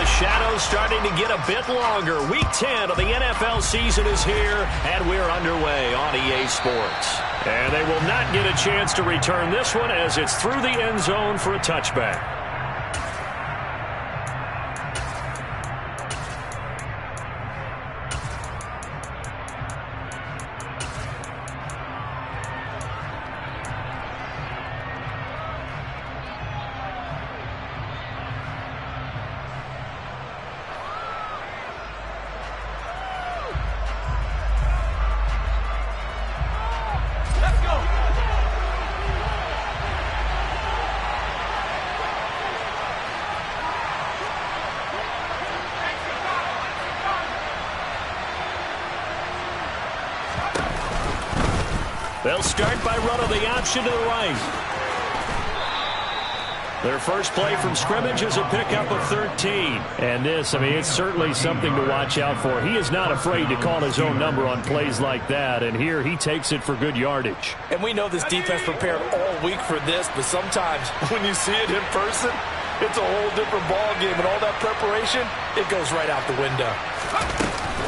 the shadows starting to get a bit longer. Week 10 of the NFL season is here, and we're underway on EA Sports. And they will not get a chance to return this one as it's through the end zone for a touchback. They'll start by running the option to the right. Their first play from scrimmage is a pickup of 13. And this, it's certainly something to watch out for. He is not afraid to call his own number on plays like that. And here he takes it for good yardage. And we know this defense prepared all week for this, but sometimes when you see it in person, it's a whole different ball game. And all that preparation, it goes right out the window.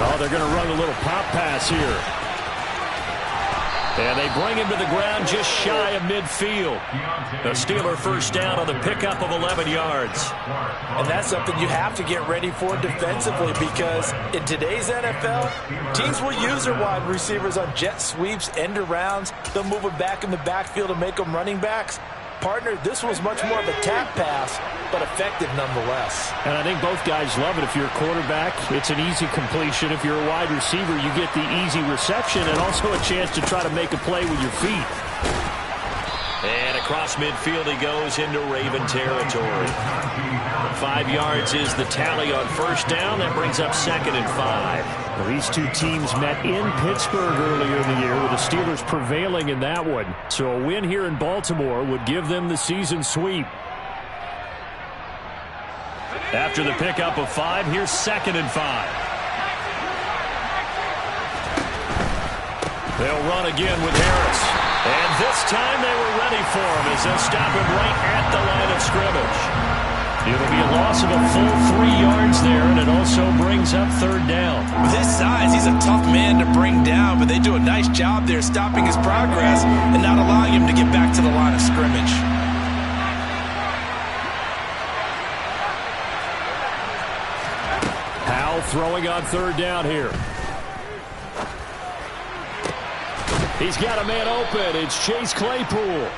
Oh, they're going to run a little pop pass here. And they bring him to the ground just shy of midfield. The Steeler first down on the pickup of 11 yards. And that's something you have to get ready for defensively because in today's NFL, teams will use their wide receivers on jet sweeps, end arounds. They'll move them back in the backfield and make them running backs. Partner, this was much more of a tap pass, but effective nonetheless. And I think both guys love it. If you're a quarterback, it's an easy completion. If you're a wide receiver, you get the easy reception and also a chance to try to make a play with your feet. And across midfield he goes into Raven territory. 5 yards is the tally on first down. That brings up 2nd and 5. Well, these two teams met in Pittsburgh earlier in the year with the Steelers prevailing in that one. So a win here in Baltimore would give them the season sweep. After the pickup of 5, here's 2nd and 5. They'll run again with Harris. And this time they were ready for him as they'll stop him right at the line of scrimmage. It'll be a loss of a full 3 yards there, and it also brings up 3rd down. With his size, he's a tough man to bring down, but they do a nice job there stopping his progress and not allowing him to get back to the line of scrimmage. Powell throwing on 3rd down here. He's got a man open. It's Chase Claypool.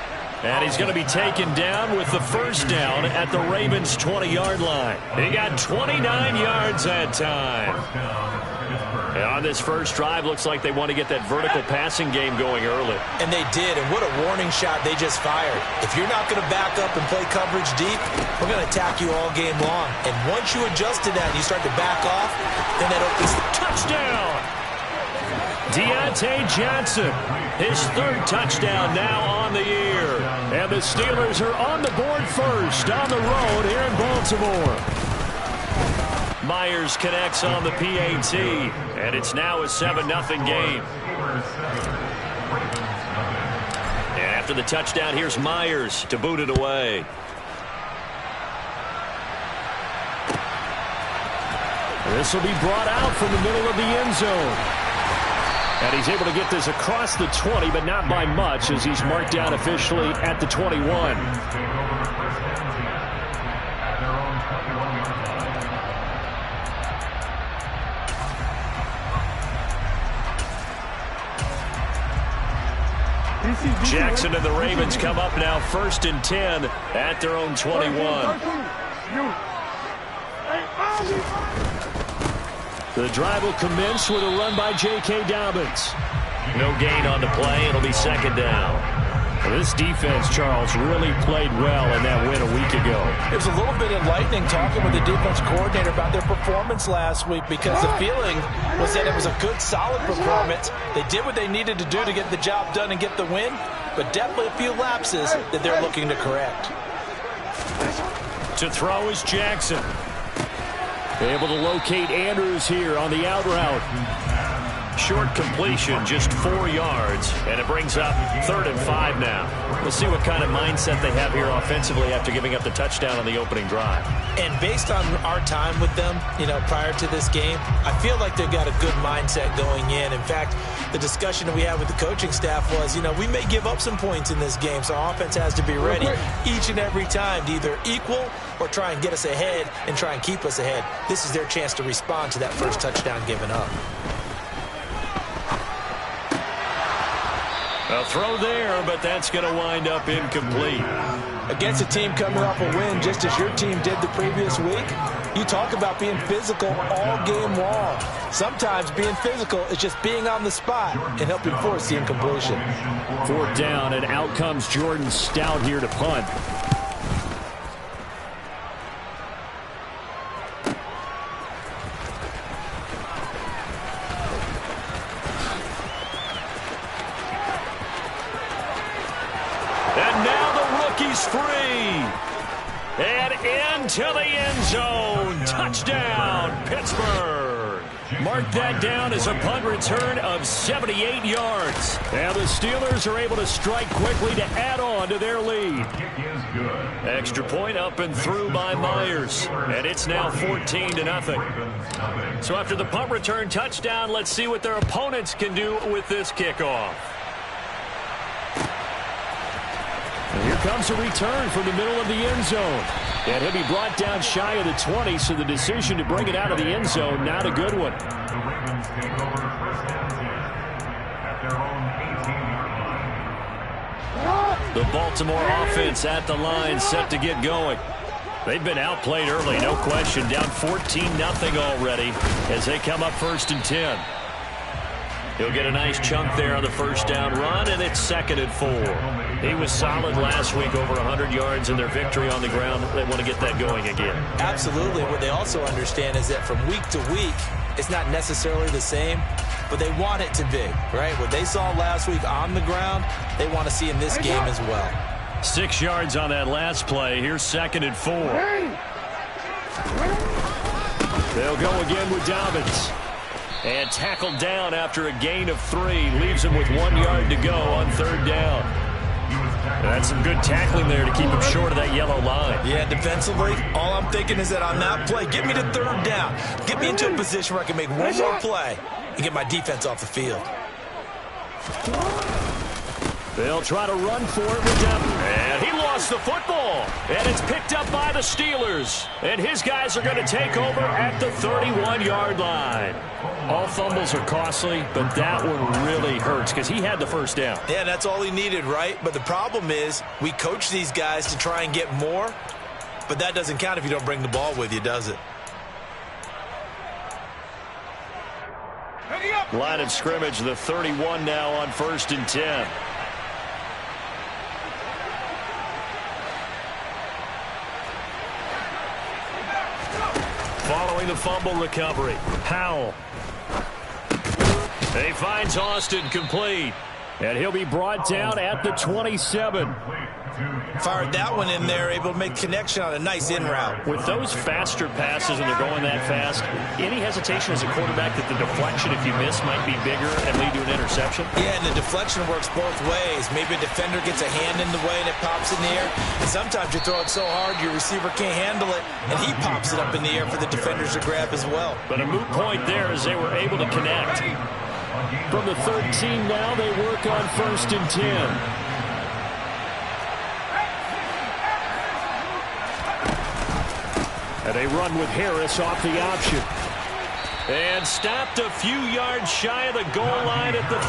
And he's going to be taken down with the first down at the Ravens' 20-yard line. He got 29 yards that time. And on this first drive, looks like they want to get that vertical passing game going early. And they did, and what a warning shot they just fired. If you're not going to back up and play coverage deep, we're going to attack you all game long. And once you adjust to that and you start to back off, then that opens the touchdown. Deontay Johnson, his 3rd touchdown now on the year. And the Steelers are on the board first on the road here in Baltimore. Myers connects on the PAT, and it's now a 7-0 game. And after the touchdown, here's Myers to boot it away. This will be brought out from the middle of the end zone. And he's able to get this across the 20, but not by much, as he's marked down officially at the 21. Jackson and the Ravens come up now 1st and 10 at their own 21. The drive will commence with a run by J.K. Dobbins. No gain on the play. It'll be 2nd down. Well, this defense, Charles, really played well in that win a week ago. It was a little bit enlightening talking with the defense coordinator about their performance last week because the feeling was that it was a good, solid performance. They did what they needed to do to get the job done and get the win, but definitely a few lapses that they're looking to correct. To throw is Jackson. Able to locate Andrews here on the out route. short completion, just 4 yards, and it brings up 3rd and 5 now. We'll see what kind of mindset they have here offensively after giving up the touchdown on the opening drive. And based on our time with them, prior to this game, I feel like they've got a good mindset going in. In fact, the discussion that we had with the coaching staff was, we may give up some points in this game, so our offense has to be ready each and every time to either equal or try and get us ahead and try and keep us ahead. This is their chance to respond to that first touchdown given up. A throw there, but that's going to wind up incomplete. Against a team coming off a win just as your team did the previous week, you talk about being physical all game long. Sometimes being physical is just being on the spot and helping force the incompletion. 4th down, and out comes Jordan Stout here to punt. And now the rookie's free. And into the end zone. Touchdown, Pittsburgh. Mark that down as a punt return of 78 yards. And the Steelers are able to strike quickly to add on to their lead. Extra point up and through by Myers. And it's now 14-0. So after the punt return touchdown, let's see what their opponents can do with this kickoff. And here comes a return from the middle of the end zone. And he'll be brought down shy of the 20, so the decision to bring it out of the end zone, not a good one. The Baltimore offense at the line, set to get going. They've been outplayed early, no question. Down 14-0 already as they come up 1st and 10. He'll get a nice chunk there on the first down run, and it's 2nd and 4. He was solid last week, over 100 yards in their victory on the ground. They want to get that going again. Absolutely. What they also understand is that from week to week, it's not necessarily the same, but they want it to be, right? What they saw last week on the ground, they want to see in this game as well. 6 yards on that last play. Here's 2nd and 4. They'll go again with Dobbins. And tackled down after a gain of 3. Leaves him with 1 yard to go on 3rd down. And that's some good tackling there to keep him short of that yellow line. Yeah, defensively, all I'm thinking is that on that play, get me to 3rd down. Get me into a position where I can make one more play and get my defense off the field. They'll try to run for it with them. And he lost the football. And it's picked up by the Steelers. And his guys are going to take over at the 31-yard line. All fumbles are costly, but that one really hurts because he had the first down. Yeah, that's all he needed, right? But the problem is we coach these guys to try and get more, but that doesn't count if you don't bring the ball with you, does it? Line of scrimmage, the 31 now on 1st and 10. Following the fumble recovery, Howell. He finds Austin complete. And he'll be brought down at the 27. Fired that one in there, able to make connection on a nice in route. With those faster passes and they're going that fast, any hesitation as a quarterback that the deflection, if you miss, might be bigger and lead to an interception? Yeah, and the deflection works both ways. Maybe a defender gets a hand in the way and it pops in the air. And sometimes you throw it so hard your receiver can't handle it, and he pops it up in the air for the defenders to grab as well. But a moot point there as they were able to connect. From the 13 now, they work on 1st and 10. And they run with Harris off the option. And stopped a few yards shy of the goal line at the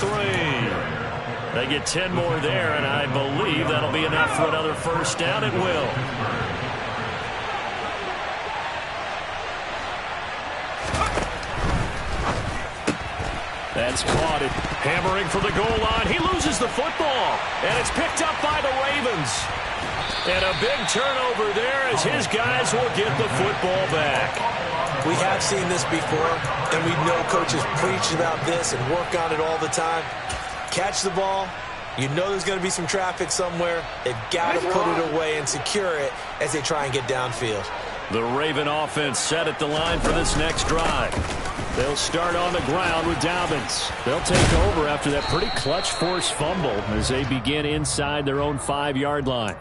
3. They get 10 more there, and I believe that'll be enough for another first down. It will. That's caught it. Hammering for the goal line. He loses the football. And it's picked up by the Ravens. And a big turnover there as his guys will get the football back. We have seen this before, and we know coaches preach about this and work on it all the time. Catch the ball. You know there's going to be some traffic somewhere. They've got to put it away and secure it as they try and get downfield. The Raven offense set at the line for this next drive. They'll start on the ground with Dobbins. They'll take over after that pretty clutch forced fumble as they begin inside their own 5-yard line.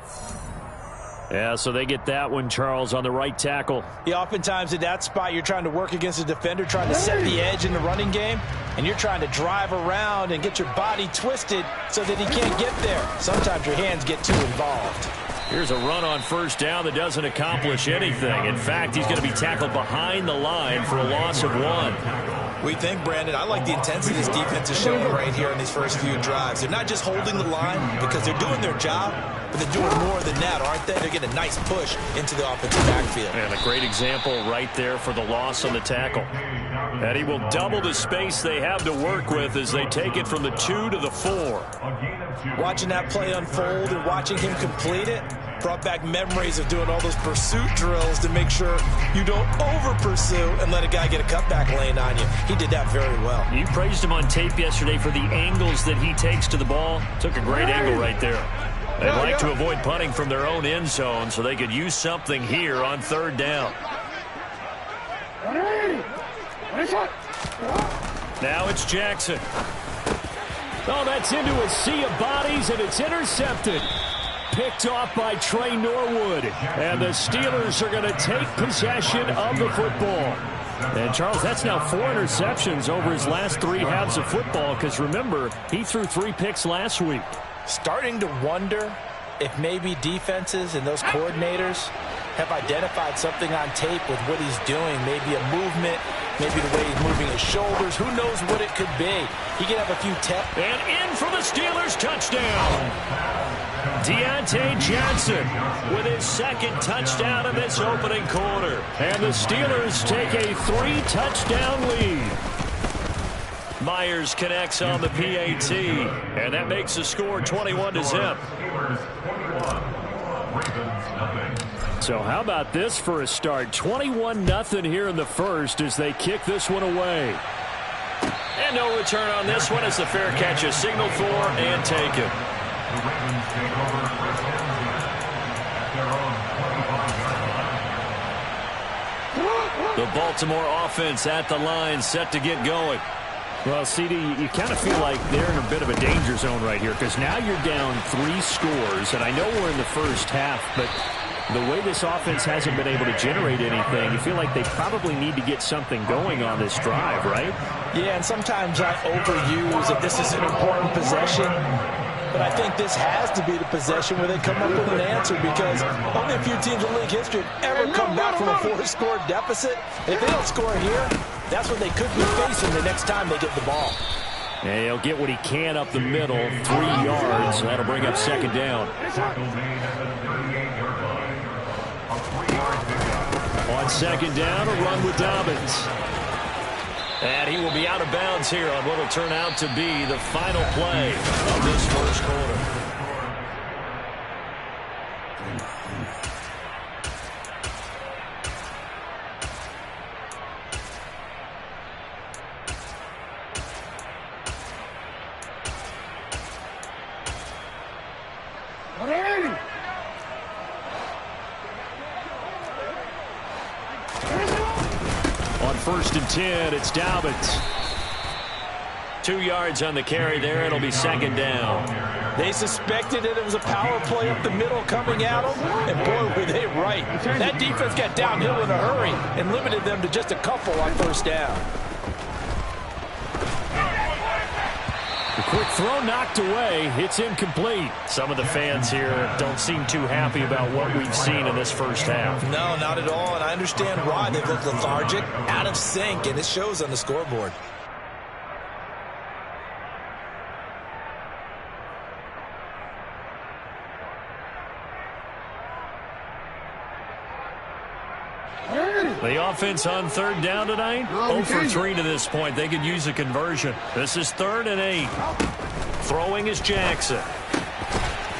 Yeah, so they get that one, Charles, on the right tackle. Yeah, oftentimes in that spot, you're trying to work against a defender, trying to set the edge in the running game, and you're trying to drive around and get your body twisted so that he can't get there. Sometimes your hands get too involved. Here's a run on first down that doesn't accomplish anything. In fact, he's going to be tackled behind the line for a loss of 1. We think, Brandon, I like the intensity this defense is showing right here in these first few drives. They're not just holding the line because they're doing their job, but they're doing more than that, aren't they? They're getting a nice push into the offensive backfield. And a great example right there for the loss on the tackle. And he will double the space they have to work with as they take it from the 2 to the 4. Watching that play unfold and watching him complete it brought back memories of doing all those pursuit drills to make sure you don't over-pursue and let a guy get a cutback lane on you. He did that very well. You praised him on tape yesterday for the angles that he takes to the ball. Took a great angle right there. They'd like to avoid punting from their own end zone so they could use something here on 3rd down. Now it's Jackson. Oh, that's into a sea of bodies, and it's intercepted. Picked off by Trey Norwood. And the Steelers are going to take possession of the football. And, Charles, that's now 4 interceptions over his last 3 halves of football because, remember, he threw 3 picks last week. Starting to wonder if maybe defenses and those coordinators have identified something on tape with what he's doing. Maybe a movement, maybe the way he's moving his shoulders. Who knows what it could be? He could have a few tests. And in for the Steelers touchdown. Deontay Johnson with his 2nd touchdown of this opening quarter. And the Steelers take a 3-touchdown lead. Myers connects on the PAT, and that makes the score 21-0. So how about this for a start? 21-0 here in the first as they kick this one away. And no return on this one as the fair catch is signaled for and taken. The Baltimore offense at the line, set to get going. Well, CD, you kind of feel like they're in a bit of a danger zone right here because now you're down 3 scores, and I know we're in the first half, but the way this offense hasn't been able to generate anything, you feel like they probably need to get something going on this drive, right? Yeah, and sometimes I overuse that this is an important possession. But I think this has to be the possession where they come up with an answer because only a few teams in league history have ever come back from a 4-score deficit. If they don't score here, that's what they could be facing the next time they get the ball. And he'll get what he can up the middle, 3 yards. That'll bring up 2nd down. On 2nd down, a run with Dobbins. And he will be out of bounds here on what will turn out to be the final play of this first quarter. On 1st and 10, it's Dobbins. 2 yards on the carry there. It'll be 2nd down. They suspected that it was a power play up the middle coming at them, and boy, were they right. That defense got downhill in a hurry and limited them to just a couple on 1st down. The quick throw knocked away. It's incomplete. Some of the fans here don't seem too happy about what we've seen in this first half. No, not at all, and I understand why. They've looked lethargic, out of sync, and it shows on the scoreboard. The offense on 3rd down tonight, 0 for 3 to this point. They could use a conversion. This is 3rd and 8. Throwing is Jackson.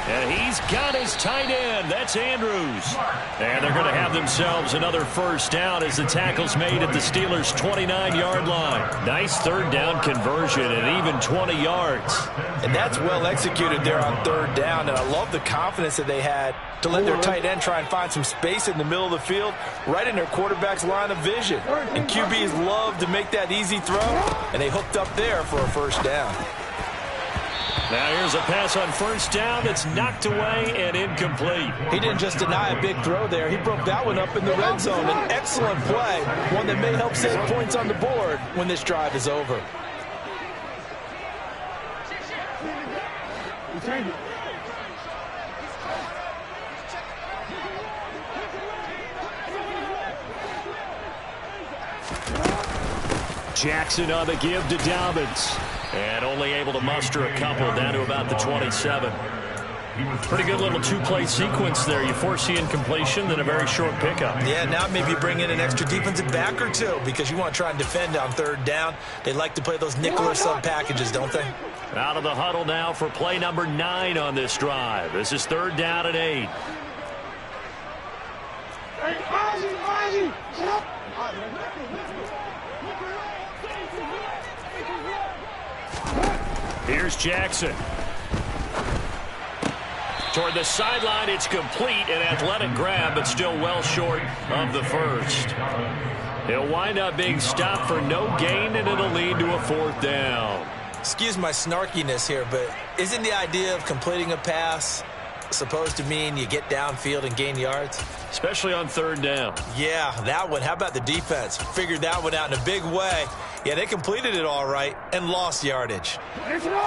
And he's got his tight end. That's Andrews. And they're going to have themselves another first down as the tackle's made at the Steelers' 29-yard line. Nice third down conversion and even 20 yards. And that's well executed there on third down. And I love the confidence that they had to let their tight end try and find some space in the middle of the field, right in their quarterback's line of vision. And QBs love to make that easy throw, and they hooked up there for a first down. Now here's a pass on first down that's knocked away and incomplete. He didn't just deny a big throw there. He broke that one up in the red zone. An excellent play, one that may help save points on the board when this drive is over. Jackson on the give to Dobbins. And only able to muster a couple down to about the 27. Pretty good little two-play sequence there. You force the incompletion, then a very short pickup. Yeah, now maybe bring in an extra defensive back or two because you want to try and defend on third down. They like to play those nickel or sub packages, don't they? Out of the huddle now for play number 9 on this drive. This is third down and 8. Here's Jackson. Toward the sideline, it's complete. An athletic grab, but still well short of the first. He'll wind up being stopped for no gain, and it'll lead to a fourth down. Excuse my snarkiness here, but isn't the idea of completing a pass supposed to mean you get downfield and gain yards? Especially on third down. Yeah, that one. How about the defense? Figured that one out in a big way. Yeah, they completed it all right and lost yardage.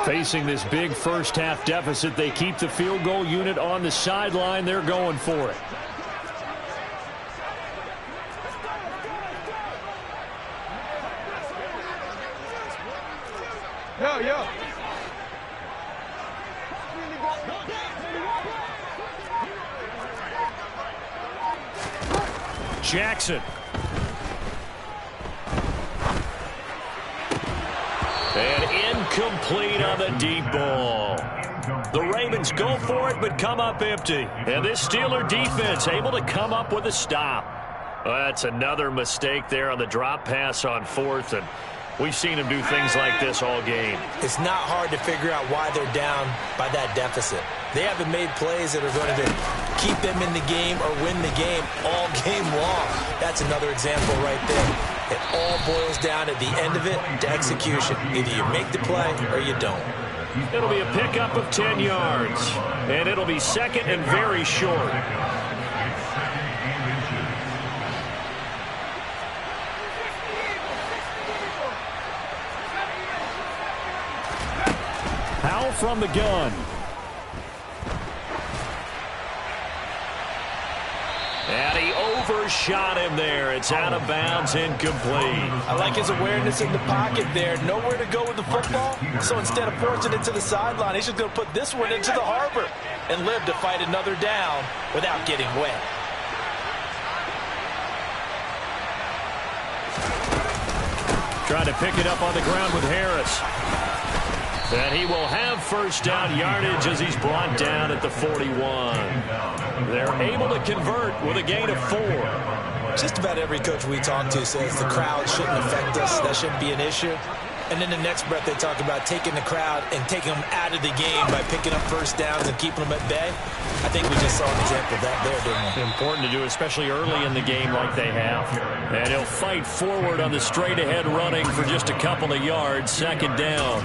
Facing this big first-half deficit, they keep the field goal unit on the sideline. They're going for it. Yo. Jackson. And incomplete on the deep ball. The Ravens go for it, but come up empty. And this Steeler defense able to come up with a stop. That's another mistake there on the drop pass on fourth, and we've seen them do things like this all game. It's not hard to figure out why they're down by that deficit. They haven't made plays that are going to keep them in the game or win the game all game long. That's another example right there. It all boils down at the end of it to execution. Either you make the play or you don't. It'll be a pickup of 10 yards, and it'll be second and very short. Powell from the gun. And he overshot him there. It's out of bounds, incomplete. I like his awareness in the pocket there. Nowhere to go with the football. So instead of forcing it to the sideline, he's just going to put this one into the harbor and live to fight another down without getting wet. Trying to pick it up on the ground with Harris. And he will have first down yardage as he's brought down at the 41. They're able to convert with a gain of 4. Just about every coach we talk to says the crowd shouldn't affect us. That shouldn't be an issue. And then the next breath they talk about taking the crowd and taking them out of the game by picking up first downs and keeping them at bay. I think we just saw an example of that there, didn't we? Important to do, especially early in the game like they have. And he'll fight forward on the straight-ahead running for just a couple of yards, second down.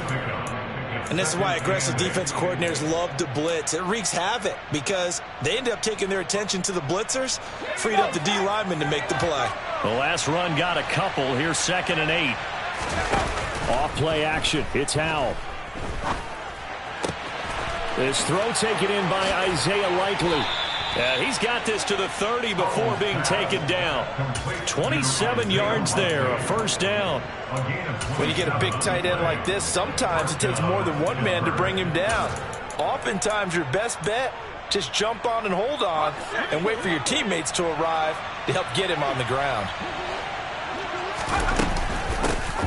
And this is why aggressive defense coordinators love to blitz. It wreaks havoc because they end up taking their attention to the blitzers, freed up the D lineman to make the play. The last run got a couple. Here's second and 8. Off play action. It's Howell. This throw taken in by Isaiah Likely. He's got this to the 30 before being taken down. 27 yards there, a first down. When you get a big tight end like this, sometimes it takes more than one man to bring him down. Oftentimes your best bet, just jump on and hold on and wait for your teammates to arrive to help get him on the ground.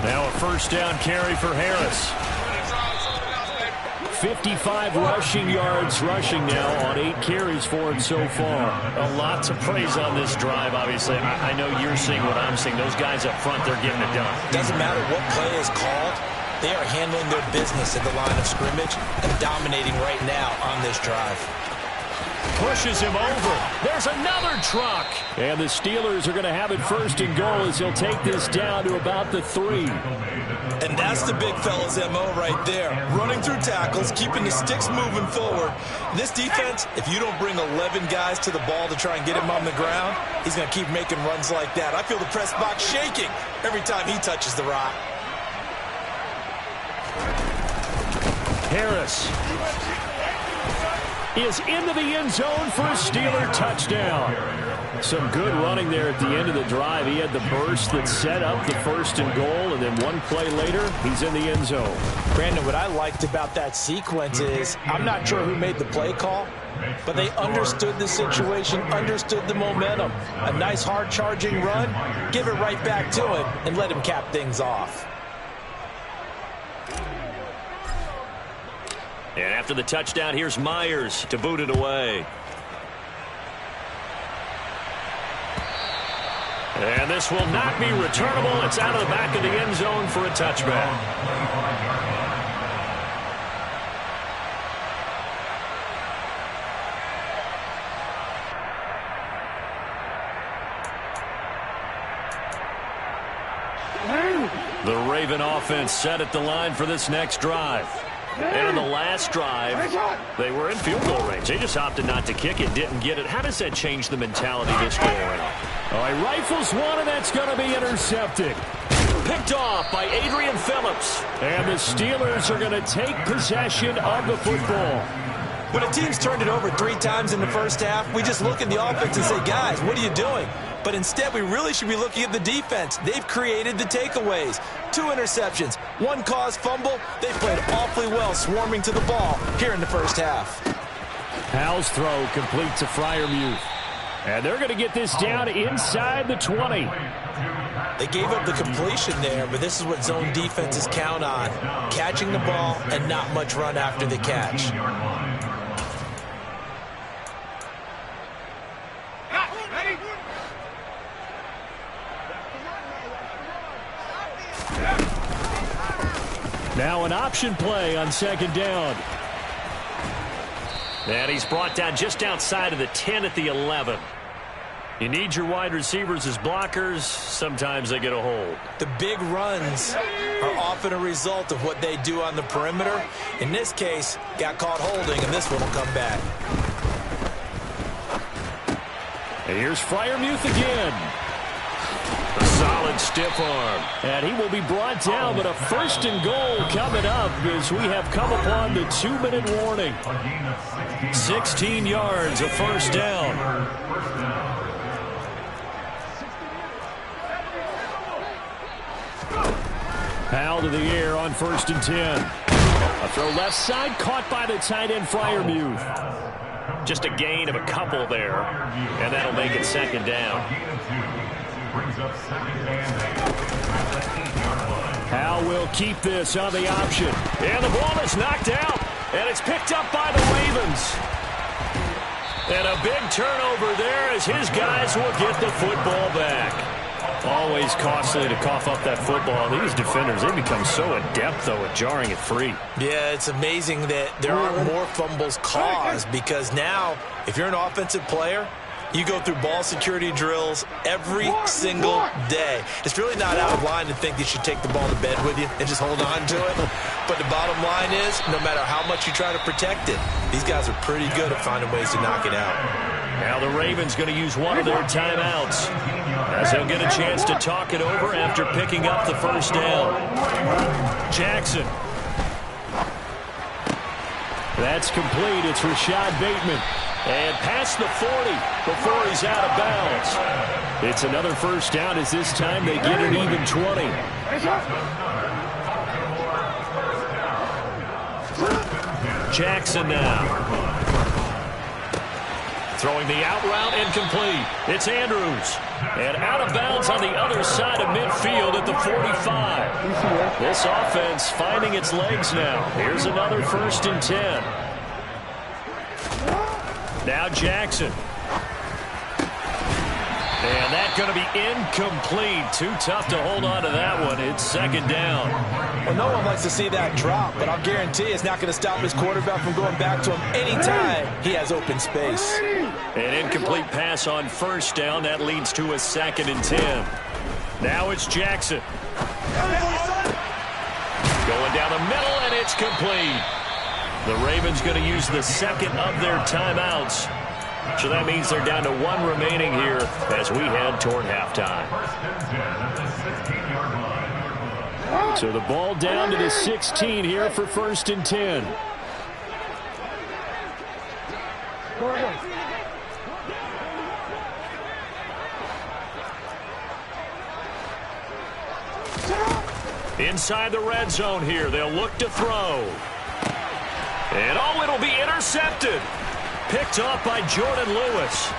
Now a first down carry for Harris. 55 rushing yards rushing now on 8 carries for him so far. A lot to praise on this drive, obviously. I know you're seeing what I'm seeing. Those guys up front, they're getting it done. Doesn't matter what play is called. They are handling their business at the line of scrimmage and dominating right now on this drive. Pushes him over. There's another truck. And the Steelers are going to have it first and goal as he'll take this down to about the 3. And that's the big fella's MO right there. Running through tackles, keeping the sticks moving forward. This defense, if you don't bring 11 guys to the ball to try and get him on the ground, he's going to keep making runs like that. I feel the press box shaking every time he touches the rock. Harris is into the end zone for a Steeler touchdown. Some good running there at the end of the drive. He had the burst that set up the first and goal, and then one play later, he's in the end zone. Brandon, what I liked about that sequence is I'm not sure who made the play call, but they understood the situation, understood the momentum. A nice hard-charging run, give it right back to him, and let him cap things off. And after the touchdown, here's Myers to boot it away. And this will not be returnable. It's out of the back of the end zone for a touchback. The Raven offense set at the line for this next drive. And in the last drive, they were in field goal range. They just opted not to kick it, didn't get it. How does that change the mentality this go around? All right, rifles one, and that's going to be intercepted. Picked off by Adrian Phillips. And the Steelers are going to take possession of the football. When a team's turned it over 3 times in the first half, we just look at the offense and say, guys, what are you doing? But instead, we really should be looking at the defense. They've created the takeaways. 2 interceptions, 1 caused fumble. They played awfully well swarming to the ball here in the first half. Howell's throw complete to Freiermuth. And they're going to get this down inside the 20. They gave up the completion there, but this is what zone defenses count on. Catching the ball and not much run after the catch. Now an option play on second down. And he's brought down just outside of the 10 at the 11. You need your wide receivers as blockers. Sometimes they get a hold. The big runs are often a result of what they do on the perimeter. In this case, got caught holding, and this one will come back. And here's Freiermuth again. A solid stiff arm. And he will be brought down, but a first and goal coming up as we have come upon the 2-minute warning. 16 yards, a first down. Powell to the air on 1st and 10. A throw left side, caught by the tight end Freiermuth. Just a gain of a couple there, and that'll make it second down. Powell will keep this on the option. And the ball is knocked out, and it's picked up by the Ravens. And a big turnover there as his guys will get the football back. Always costly to cough up that football. These defenders, they become so adept, though, at jarring it free. Yeah, it's amazing that there aren't more fumbles caused because now, if you're an offensive player, you go through ball security drills every single day. It's really not out of line to think you should take the ball to bed with you and just hold on to it. But the bottom line is, no matter how much you try to protect it, these guys are pretty good at finding ways to knock it out. Now the Ravens going to use one of their timeouts as they'll get a chance to talk it over after picking up the first down. Jackson. That's complete. It's Rashad Bateman. And past the 40 before he's out of bounds. It's another first down as this time they get an even 20. Jackson now. Throwing the out route incomplete. It's Andrews. And out of bounds on the other side of midfield at the 45. This offense finding its legs now. Here's another 1st and 10. Now Jackson. And that's going to be incomplete. Too tough to hold on to that one. It's 2nd down. Well, no one likes to see that drop, but I'll guarantee it's not going to stop his quarterback from going back to him anytime he has open space. An incomplete pass on 1st down. That leads to a 2nd and 10. Now it's Jackson. Going down the middle, and it's complete. The Ravens going to use the 2nd of their timeouts. So that means they're down to 1 remaining here as we head toward halftime. So the ball down to the 16 here for 1st and 10. Inside the red zone here, they'll look to throw. And it'll be intercepted. Picked off by Jordan Lewis.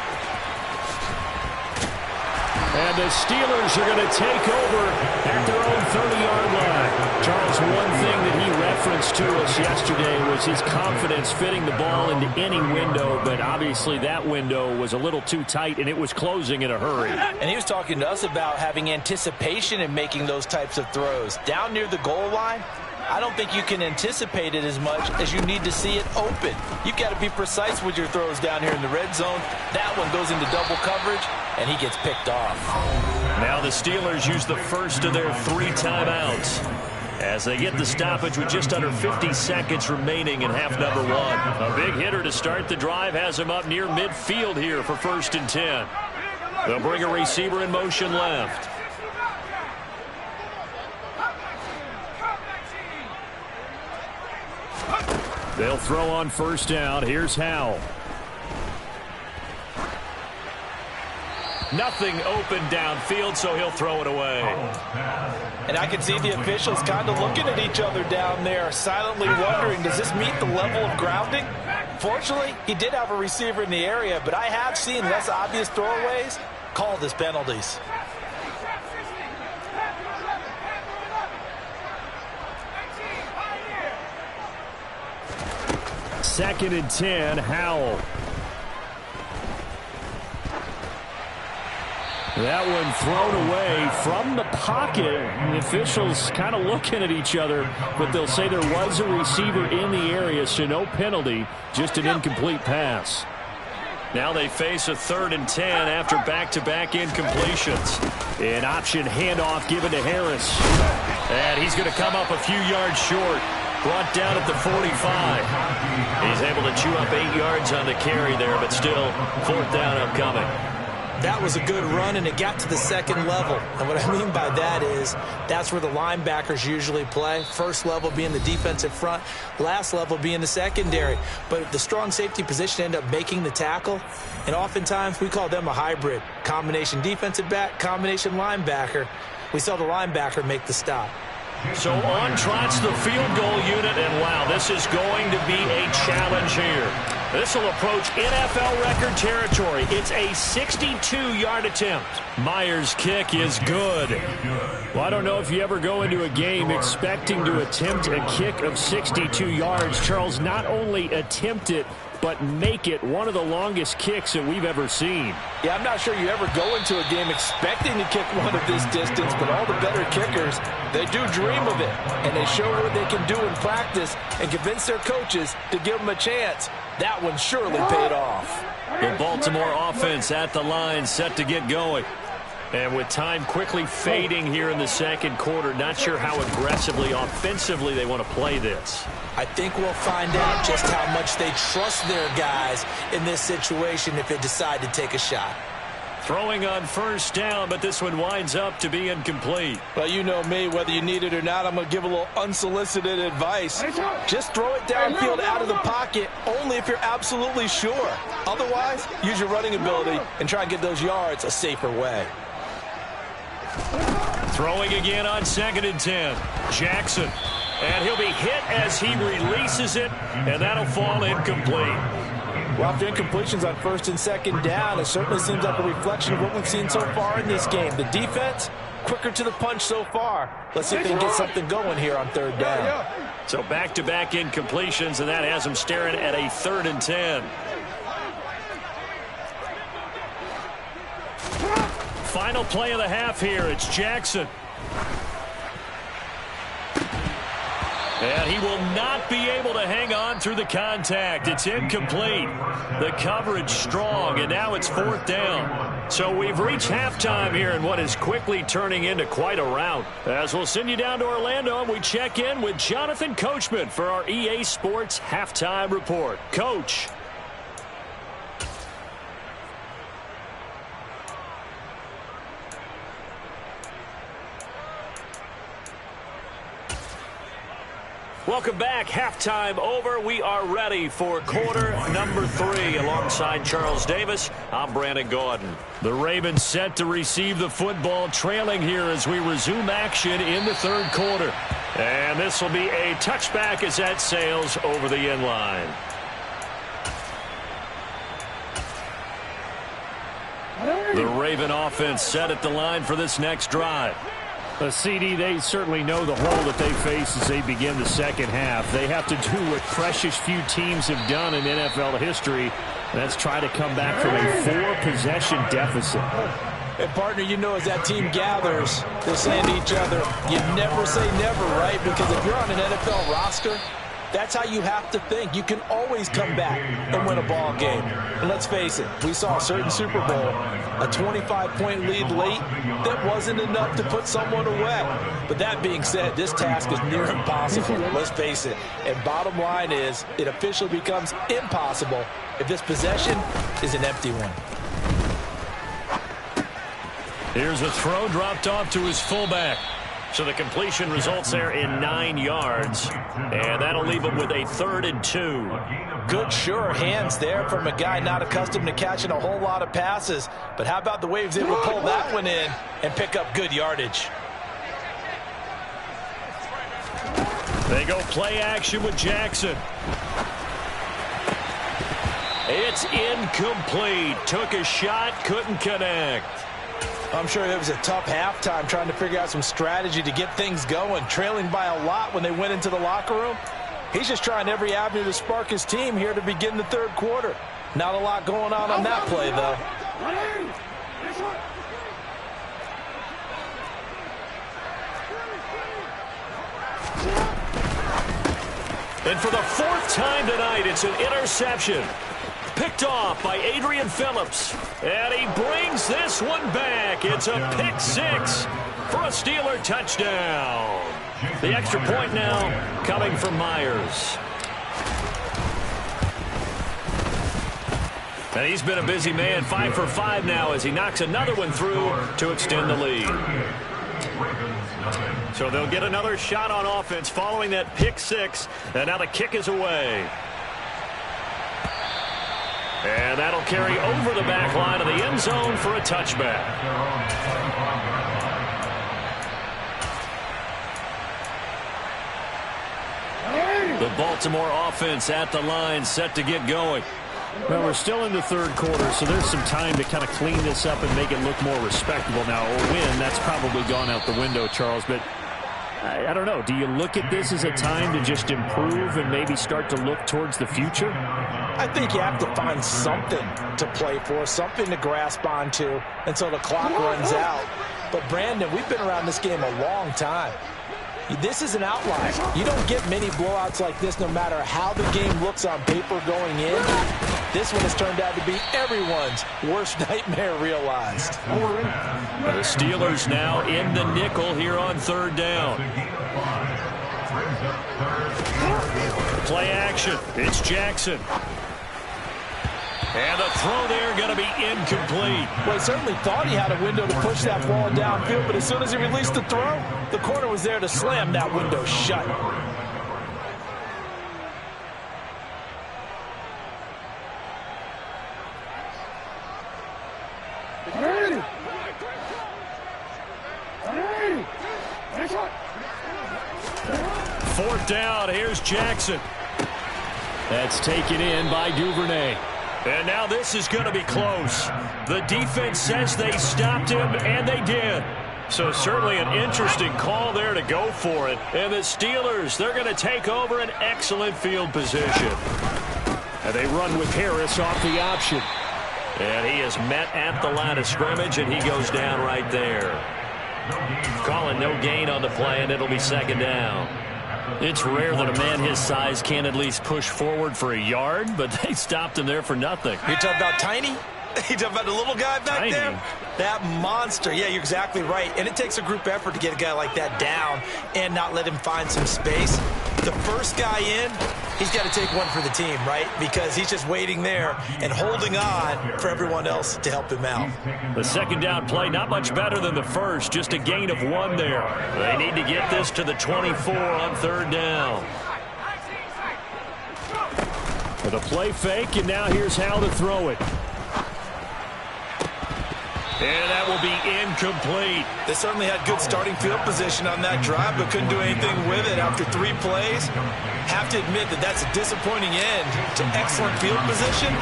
And the Steelers are going to take over at their own 30-yard line. Charles, one thing that he referenced to us yesterday was his confidence fitting the ball into any window, but obviously that window was a little too tight, and it was closing in a hurry. And he was talking to us about having anticipation in making those types of throws. Down near the goal line, I don't think you can anticipate it as much as you need to see it open. You've got to be precise with your throws down here in the red zone. That one goes into double coverage, and he gets picked off. Now the Steelers use the 1st of their 3 timeouts as they get the stoppage with just under 50 seconds remaining in half number 1. A big hitter to start the drive has him up near midfield here for 1st and 10. They'll bring a receiver in motion left. They'll throw on 1st down. Here's Howell. Nothing open downfield, so he'll throw it away. And I can see the officials kind of looking at each other down there, silently wondering, does this meet the level of grounding? Fortunately, he did have a receiver in the area, but I have seen less obvious throwaways called as penalties. Second and 10, Howell. That one thrown away from the pocket. The officials kind of looking at each other, but they'll say there was a receiver in the area, so no penalty, just an incomplete pass. Now they face a 3rd and 10 after back-to-back incompletions. An option handoff given to Harris. And he's going to come up a few yards short. Brought down at the 45. He's able to chew up 8 yards on the carry there, but still 4th down upcoming. That was a good run, and it got to the 2nd level. And what I mean by that is that's where the linebackers usually play. 1st level being the defensive front, last level being the secondary. But the strong safety position ended up making the tackle, and oftentimes we call them a hybrid. Combination defensive back, combination linebacker. We saw the linebacker make the stop. So on trots the field goal unit, and wow, this is going to be a challenge here. This will approach NFL record territory. It's a 62-yard attempt. Myers' kick is good. Well, I don't know if you ever go into a game expecting to attempt a kick of 62 yards. Charles, not only attempt it, but make it one of the longest kicks that we've ever seen. Yeah, I'm not sure you ever go into a game expecting to kick one of this distance, but all the better kickers, they do dream of it, and they show what they can do in practice and convince their coaches to give them a chance. That one surely paid off. The Baltimore offense at the line, set to get going. And with time quickly fading here in the 2nd quarter, not sure how aggressively, offensively they want to play this. I think we'll find out just how much they trust their guys in this situation if they decide to take a shot. Throwing on 1st down, but this one winds up to be incomplete. Well, you know me, whether you need it or not, I'm going to give a little unsolicited advice. Just throw it downfield out of the pocket only if you're absolutely sure. Otherwise, use your running ability and try and get those yards a safer way. Throwing again on 2nd and 10. Jackson. And he'll be hit as he releases it, and that'll fall incomplete. Well, after incompletions on first and second down, it certainly seems like a reflection of what we've seen so far in this game. The defense, quicker to the punch so far. Let's see if they can get something going here on third down. So back-to-back incompletions, and that has them staring at a 3rd and 10. Final play of the half here. It's Jackson. And he will not be able to hang on through the contact. It's incomplete. The coverage strong, and now it's 4th down. So we've reached halftime here in what is quickly turning into quite a rout. As we'll send you down to Orlando, and we check in with Jonathan Coachman for our EA Sports Halftime Report. Coach. Welcome back. Halftime over. We are ready for quarter number 3. Alongside Charles Davis, I'm Brandon Gaudin. The Ravens set to receive the football, trailing here as we resume action in the 3rd quarter. And this will be a touchback as that sails over the end line. The Raven offense set at the line for this next drive. CD, they certainly know the hole that they face as they begin the second half. They have to do what precious few teams have done in NFL history. That's try to come back from a 4-possession deficit. And, partner, you know as that team gathers, they're saying to each other, you never say never, right? Because if you're on an NFL roster, that's how you have to think. You can always come back and win a ball game. And let's face it, we saw a certain Super Bowl, a 25-point lead late, that wasn't enough to put someone away. But that being said, this task is near impossible. Let's face it. And bottom line is, it officially becomes impossible if this possession is an empty one. Here's a throw dropped off to his fullback. So the completion results there in 9 yards. And that'll leave him with a 3rd and 2. Good, sure hands there from a guy not accustomed to catching a whole lot of passes. But how about the way he was able to pull that one in and pick up good yardage? They go play action with Jackson. It's incomplete. Took a shot, couldn't connect. I'm sure it was a tough halftime trying to figure out some strategy to get things going, trailing by a lot when they went into the locker room. He's just trying every avenue to spark his team here to begin the 3rd quarter. Not a lot going on that play, though. And for the 4th time tonight, it's an interception. Picked off by Adrian Phillips. And he brings this one back. It's a pick 6 for a Steeler touchdown. The extra point now coming from Myers. And he's been a busy man, 5 for 5 now as he knocks another one through to extend the lead. So they'll get another shot on offense following that pick 6. And now the kick is away. And that'll carry over the back line of the end zone for a touchback. The Baltimore offense at the line, set to get going. Well, we're still in the 3rd quarter, so there's some time to kind of clean this up and make it look more respectable. Now, a win, that's probably gone out the window, Charles, but I don't know. Do you look at this as a time to just improve and maybe start to look towards the future? I think you have to find something to play for, something to grasp onto until the clock runs out. But, Brandon, we've been around this game a long time. This is an outlier. You don't get many blowouts like this no matter how the game looks on paper going in. This one has turned out to be everyone's worst nightmare realized. The Steelers now in the nickel here on 3rd down. Play action. It's Jackson. And the throw there going to be incomplete. Well, he certainly thought he had a window to push that ball downfield, but as soon as he released the throw, the corner was there to slam that window shut. Fourth down, here's Jackson. That's taken in by Duvernay. And now this is going to be close. The defense says they stopped him, and they did. So certainly an interesting call there to go for it. And the Steelers, they're going to take over an excellent field position. And they run with Harris off the option. And he is met at the line of scrimmage, and he goes down right there. Calling no gain on the play, and it'll be second down. It's rare that a man his size can't at least push forward for a yard, but they stopped him there for nothing. You're talking about tiny? You talking about the little guy back there? That monster. Yeah, you're exactly right. And it takes a group effort to get a guy like that down and not let him find some space. The first guy in, he's got to take one for the team, right? Because he's just waiting there and holding on for everyone else to help him out. The second down play, not much better than the first, just a gain of 1 there. They need to get this to the 24 on third down. With a play fake, and now here's how to throw it. And that will be incomplete. They certainly had good starting field position on that drive, but couldn't do anything with it after 3 plays. Have to admit that that's a disappointing end to excellent field position.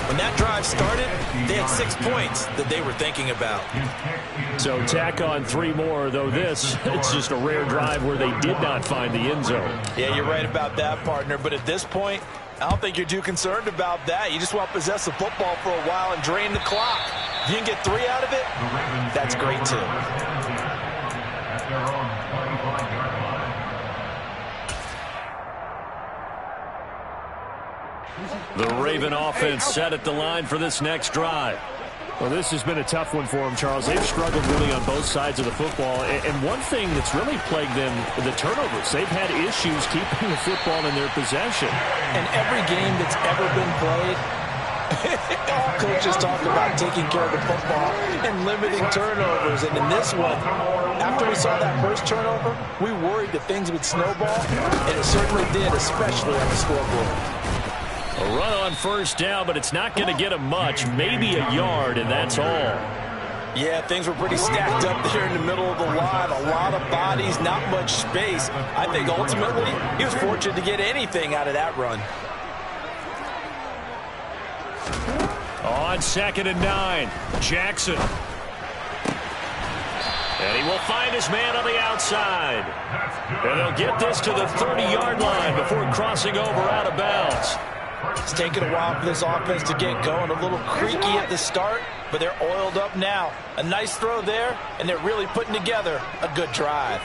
When that drive started, they had 6 points that they were thinking about. So tack on 3 more, though it's just a rare drive where they did not find the end zone. Yeah, you're right about that, partner. But at this point, I don't think you're too concerned about that. You just want to possess the football for a while and drain the clock. If you can get 3 out of it, that's great too. The Raven offense set at the line for this next drive. Well, this has been a tough one for them, Charles. They've struggled really on both sides of the football. And one thing that's really plagued them, the turnovers. They've had issues keeping the football in their possession. And every game that's ever been played, all coaches talk about taking care of the football and limiting turnovers. And in this one, after we saw that first turnover, we worried that things would snowball, and it certainly did, especially on the scoreboard. A run on first down, but it's not going to get him much, maybe a yard, and that's all. Yeah, things were pretty stacked up there in the middle of the line. A lot of bodies, not much space. I think ultimately he was fortunate to get anything out of that run. On 2nd and 9, Jackson. And he will find his man on the outside. And they'll get this to the 30-yard line before crossing over out of bounds. It's taken a while for this offense to get going. A little creaky at the start, but they're oiled up now. A nice throw there, and they're really putting together a good drive.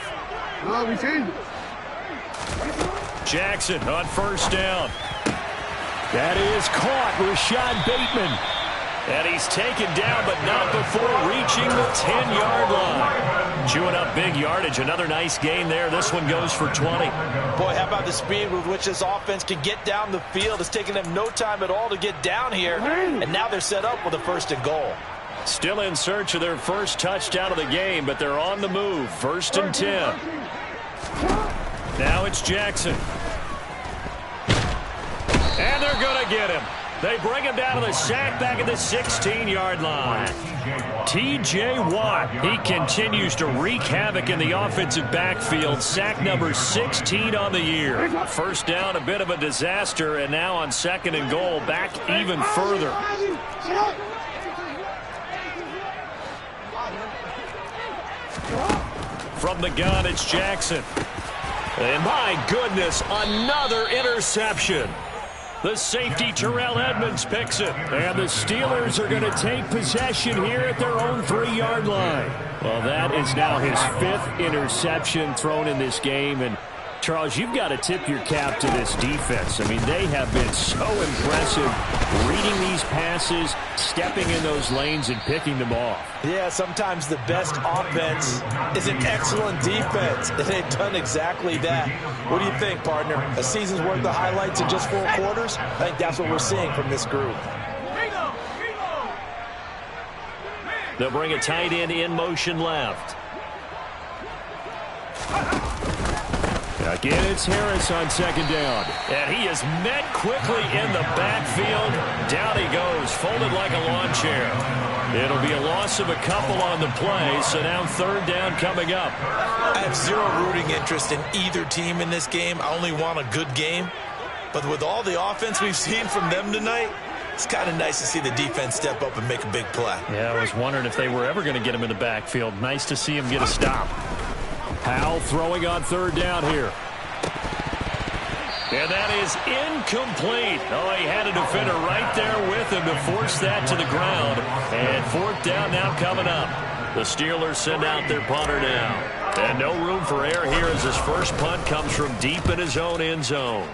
Jackson on first down. That is caught. Rashad Bateman. And he's taken down, but not before reaching the 10-yard line. Chewing up big yardage. Another nice gain there. This one goes for 20. Boy, how about the speed with which this offense can get down the field? It's taken them no time at all to get down here. And now they're set up with a 1st and goal. Still in search of their first touchdown of the game, but they're on the move. 1st and 10. Now it's Jackson. And they're going to get him. They bring him down to the sack back at the 16-yard line. T.J. Watt, he continues to wreak havoc in the offensive backfield. Sack number 16 on the year. First down, a bit of a disaster, and now on 2nd and goal, back even further. From the gun, it's Jackson. And my goodness, another interception. The safety, Terrell Edmonds, picks it. And the Steelers are going to take possession here at their own 3-yard line. Well, that is now his 5th interception thrown in this game. And, Charles, you've got to tip your cap to this defense. I mean, they have been so impressive reading these passes, stepping in those lanes, and picking them off. Yeah, sometimes the best offense is an excellent defense, and they've done exactly that. What do you think, partner? A season's worth of highlights in just 4 quarters? I think that's what we're seeing from this group. They'll bring a tight end in motion left. Again, it's Harris on 2nd down. And he is met quickly in the backfield. Down he goes, folded like a lawn chair. It'll be a loss of a couple on the play, so now 3rd down coming up. I have zero rooting interest in either team in this game. I only want a good game. But with all the offense we've seen from them tonight, It's kind of nice to see the defense step up and make a big play. Yeah, I was wondering if they were ever going to get him in the backfield. Nice to see him get a stop. Powell throwing on third down here. And that is incomplete. Oh, he had a defender right there with him to force that to the ground. And fourth down now coming up. The Steelers send out their punter now. And no room for error here as his first punt comes from deep in his own end zone.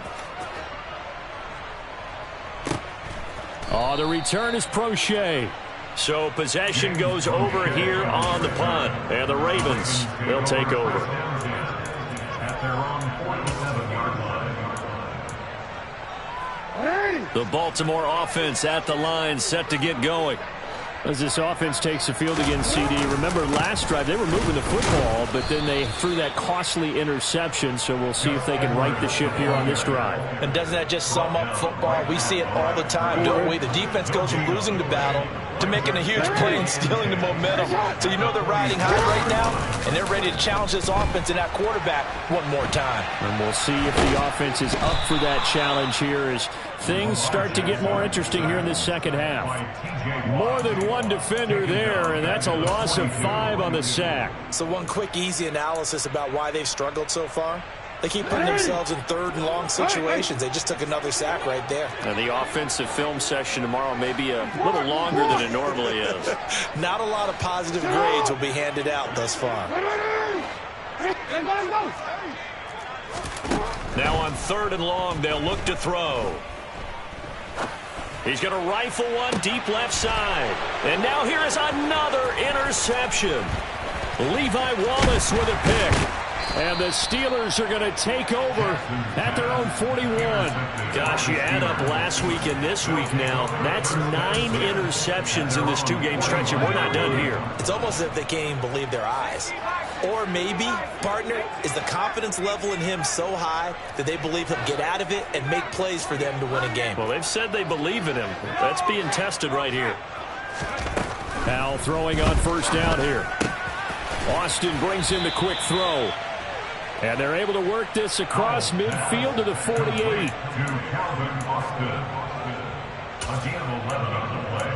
Oh, the return is Prochet. So possession goes over here on the punt. And the Ravens, they'll take over. The Baltimore offense at the line, set to get going. As this offense takes the field against CD. Remember, last drive, they were moving the football, but then they threw that costly interception, so we'll see if they can right the ship here on this drive. And doesn't that just sum up football? We see it all the time, don't we? The defense goes from losing the battle to making a huge play and stealing the momentum. So you know they're riding high right now, and they're ready to challenge this offense and that quarterback one more time. And we'll see if the offense is up for that challenge here as things start to get more interesting here in this second half. More than one defender there, and that's a loss of 5 on the sack. So one quick, easy analysis about why they've struggled so far. They keep putting themselves in third and long situations. They just took another sack right there. And the offensive film session tomorrow may be a little longer than it normally is. Not a lot of positive grades will be handed out thus far. Now on third and long, they'll look to throw. He's going to rifle one deep left side. And now here is another interception. Levi Wallace with a pick. And the Steelers are going to take over at their own 41. Gosh, you add up last week and this week now. That's 9 interceptions in this 2-game stretch, and we're not done here. It's almost as if they can't even believe their eyes. Or maybe, partner, is the confidence level in him so high that they believe he'll get out of it and make plays for them to win a game. Well, they've said they believe in him. That's being tested right here. Powell throwing on first down here. Austin brings in the quick throw. And they're able to work this across midfield to the 48. Again, 11 on the play.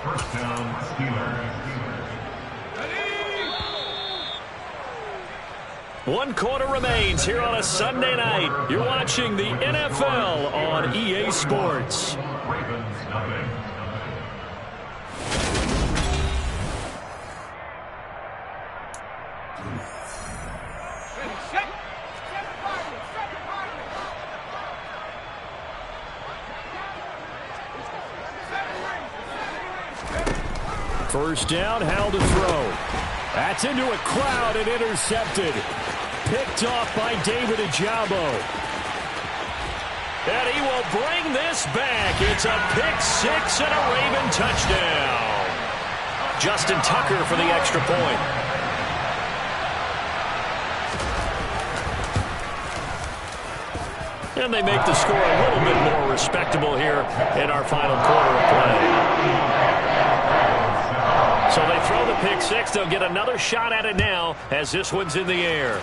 First down, Steelers. 1 quarter remains here on a Sunday night. You're watching the NFL on EA Sports. Ravens, nothing. First down, held to throw. That's into a crowd and intercepted. Picked off by David Ojabo. And he will bring this back. It's a pick 6 and a Raven touchdown. Justin Tucker for the extra point. And they make the score a little bit more respectable here in our final quarter of play. So they throw the pick 6. They'll get another shot at it now as this one's in the air.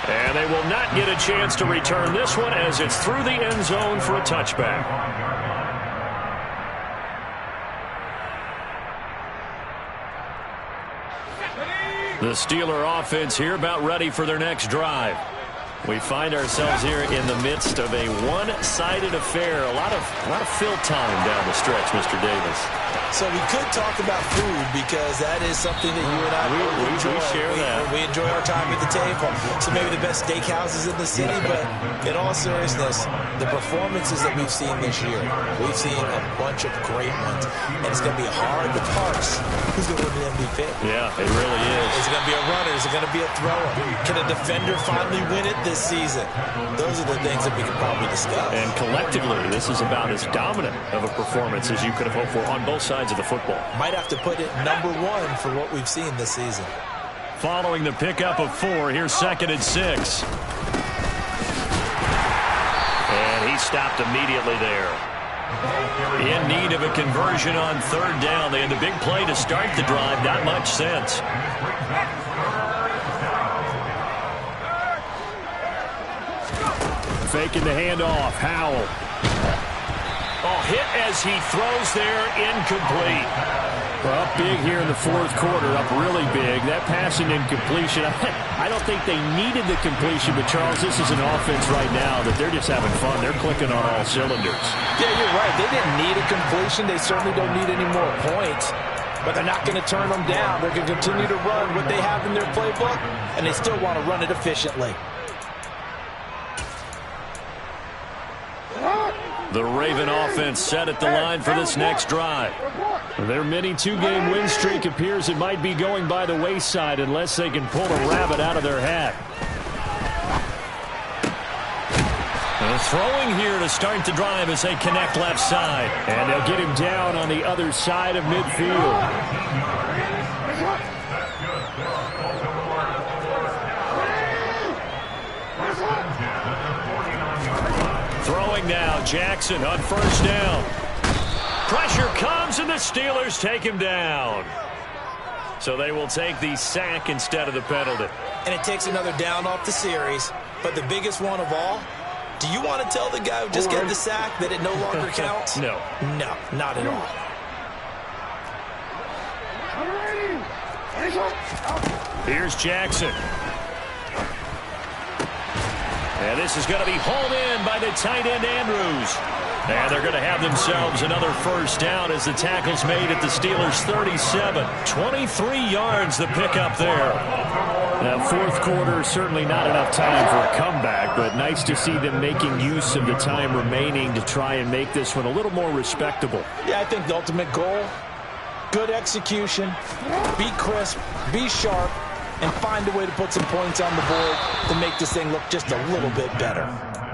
And they will not get a chance to return this one as it's through the end zone for a touchback. The Steeler offense here about ready for their next drive. We find ourselves here in the midst of a one-sided affair. A lot of fill time down the stretch, Mr. Davis. So we could talk about food because that is something that you and I enjoy. We share that. We enjoy our time at the table. So maybe the best steakhouses in the city, but in all seriousness, the performances that we've seen this year, we've seen a bunch of great ones. And it's going to be hard to parse who's going to win the MVP. Yeah, it really is. Is it going to be a runner? Is it going to be a thrower? Can a defender finally win it this season? Those are the things that we could probably discuss. And collectively, this is about as dominant of a performance as you could have hoped for on both sides of the football. Might have to put it number 1 for what we've seen this season. Following the pickup of 4, here's 2nd and 6. And he stopped immediately there. In need of a conversion on 3rd down. They had the big play to start the drive. Not much sense. faking the handoff. Howell. Oh, hit as he throws there, incomplete. Well, up big here in the fourth quarter, up really big. That passing incompletion, I don't think they needed the completion, but Charles, this is an offense right now that they're just having fun. They're clicking on all cylinders. Yeah, you're right. They didn't need a completion. They certainly don't need any more points, but they're not going to turn them down. They're going to continue to run what they have in their playbook, and they still want to run it efficiently. The Raven offense set at the line for this next drive. Their mini two-game win streak appears it might be going by the wayside unless they can pull a rabbit out of their hat. Throwing here to start the drive as they connect left side. And they'll get him down on the other side of midfield. Throwing now, Jackson on first down. Pressure comes, and the Steelers take him down. So they will take the sack instead of the penalty. And it takes another down off the series. But the biggest one of all, do you want to tell the guy who just got the sack that it no longer counts? No. No, not at all. Here's Jackson. And this is going to be hauled in by the tight end, Andrews. And they're going to have themselves another first down as the tackle's made at the Steelers' 37. 23 yards the pickup there. Now, fourth quarter, certainly not enough time for a comeback, but nice to see them making use of the time remaining to try and make this one a little more respectable. Yeah, I think the ultimate goal, good execution, be crisp, be sharp, and find a way to put some points on the board to make this thing look just a little bit better.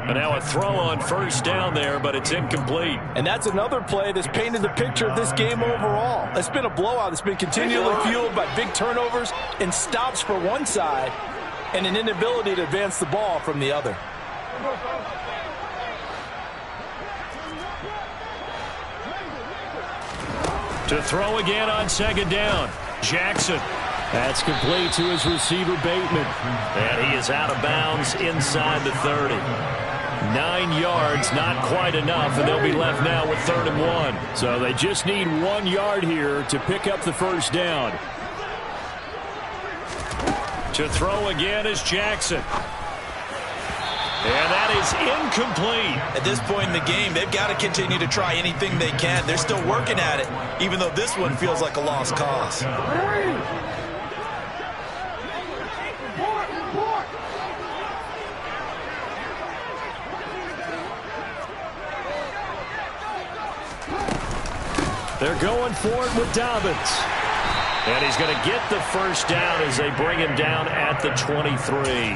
And now a throw on first down there, but it's incomplete. And that's another play that's painted the picture of this game overall. It's been a blowout. It's been continually fueled by big turnovers and stops for one side and an inability to advance the ball from the other. To throw again on second down, Jackson. That's complete to his receiver, Bateman. And he is out of bounds inside the 30. 9 yards, not quite enough, and they'll be left now with 3rd and 1. So they just need 1 yard here to pick up the first down. To throw again is Jackson. And that is incomplete. At this point in the game, they've got to continue to try anything they can. They're still working at it, even though this one feels like a lost cause. They're going for it with Dobbins. And he's going to get the first down as they bring him down at the 23.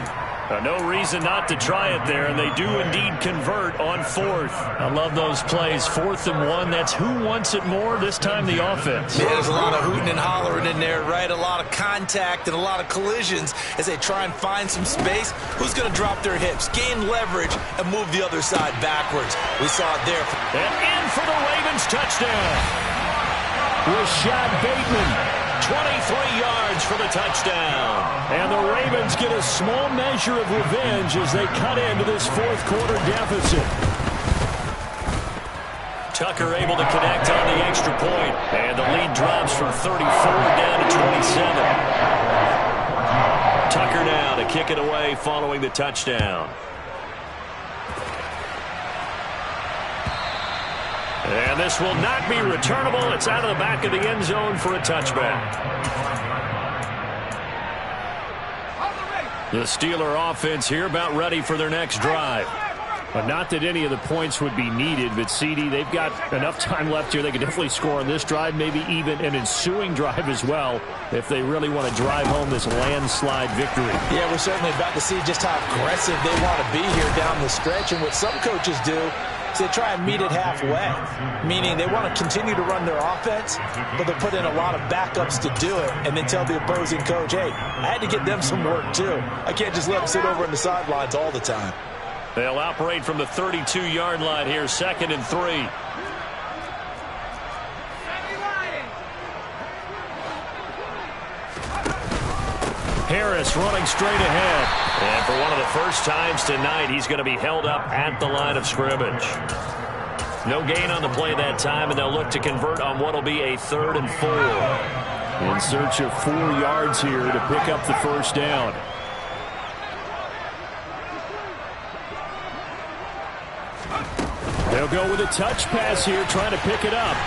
No reason not to try it there, and they do indeed convert on 4th. I love those plays. 4th and 1, that's who wants it more, this time the offense. Yeah, there's a lot of hooting and hollering in there, right? A lot of contact and a lot of collisions as they try and find some space. Who's going to drop their hips, gain leverage, and move the other side backwards? We saw it there. And in for the Ravens touchdown. Rashad Bateman. 23 yards for the touchdown. And the Ravens get a small measure of revenge as they cut into this fourth quarter deficit. Tucker able to connect on the extra point. And the lead drops from 34 down to 27. Tucker now to kick it away following the touchdown. And this will not be returnable. It's out of the back of the end zone for a touchback. The Steeler offense here about ready for their next drive. But not that any of the points would be needed, but CD, they've got enough time left here. They could definitely score on this drive, maybe even an ensuing drive as well, if they really want to drive home this landslide victory. Yeah, we're certainly about to see just how aggressive they want to be here down the stretch. And what some coaches do is they try and meet it halfway, meaning they want to continue to run their offense, but they put in a lot of backups to do it, and then tell the opposing coach, hey, I had to get them some work too. I can't just let them sit over on the sidelines all the time. They'll operate from the 32-yard line here, 2nd and 3. Harris running straight ahead. And for one of the first times tonight, he's going to be held up at the line of scrimmage. No gain on the play that time, and they'll look to convert on what will be a 3rd and 4. In search of 4 yards here to pick up the first down. They'll go with a touch pass here, trying to pick it up.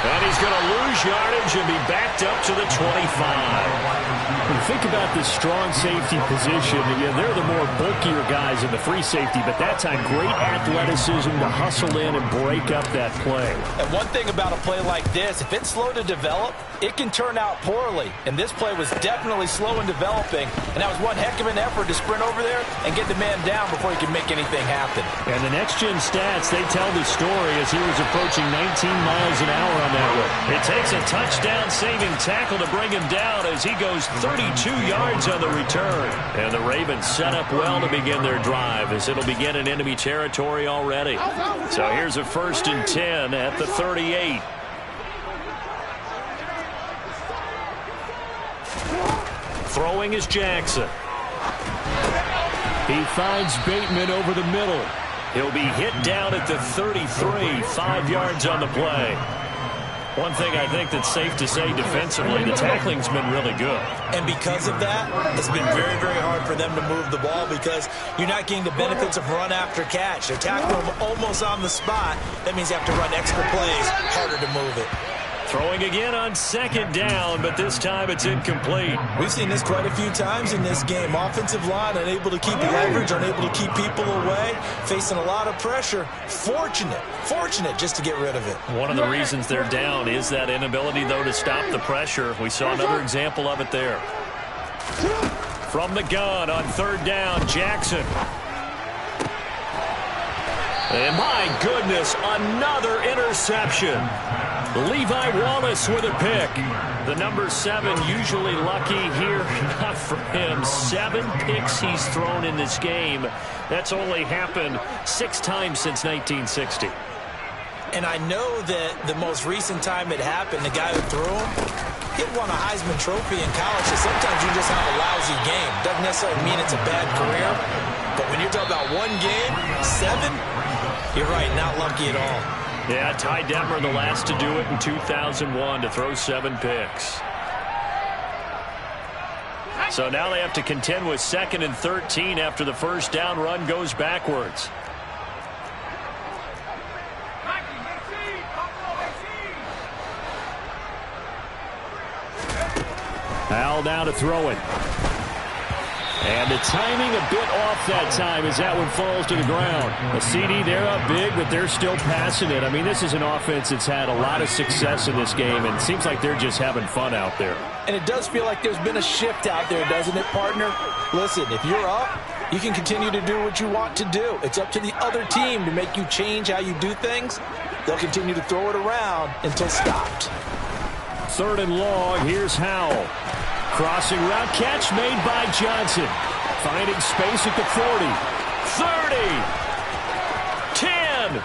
And he's going to lose yardage and be backed up to the 25. When you think about this strong safety position, again, they're the more bulkier guys in the free safety, but that time great athleticism to hustle in and break up that play. And one thing about a play like this, if it's slow to develop, it can turn out poorly. And this play was definitely slow in developing, and that was one heck of an effort to sprint over there and get the man down before he could make anything happen. And the next-gen stats, they tell the story as he was approaching 19 miles an hour on that one. It takes a touchdown-saving tackle to bring him down as he goes 32 yards on the return. And the Ravens set up well to begin their drive as it'll begin in enemy territory already. So here's a 1st and 10 at the 38. Throwing is Jackson. He finds Bateman over the middle. He'll be hit down at the 33, 5 yards on the play. One thing I think that's safe to say defensively, the tackling's been really good. And because of that, it's been very, very hard for them to move the ball because you're not getting the benefits of run after catch. They tackle them almost on the spot. That means you have to run extra plays, harder to move it. Throwing again on 2nd down, but this time it's incomplete. We've seen this quite a few times in this game. Offensive line unable to keep leverage, unable to keep people away, facing a lot of pressure. Fortunate just to get rid of it. One of the reasons they're down is that inability, though, to stop the pressure. We saw another example of it there. From the gun on 3rd down, Jackson. And my goodness, another interception. Levi Wallace with a pick. The number 7 usually lucky here. Not for him. 7 picks he's thrown in this game. That's only happened 6 times since 1960. And I know that the most recent time it happened, the guy who threw him, he won a Heisman Trophy in college. So sometimes you just have a lousy game. Doesn't necessarily mean it's a bad career. But when you're talking about one game, 7, you're right, not lucky at all. Yeah, Ty Detmer the last to do it in 2001 to throw 7 picks. So now they have to contend with 2nd and 13 after the first down run goes backwards. Al now to throw it. And the timing a bit off that time as that one falls to the ground. A CD, they're up big, but they're still passing it. I mean, this is an offense that's had a lot of success in this game, and it seems like they're just having fun out there. And it does feel like there's been a shift out there, doesn't it, partner? Listen, if you're up, you can continue to do what you want to do. It's up to the other team to make you change how you do things. They'll continue to throw it around until stopped. 3rd and long, here's Howell. Crossing route catch made by Johnson. Finding space at the 40. 30. 10.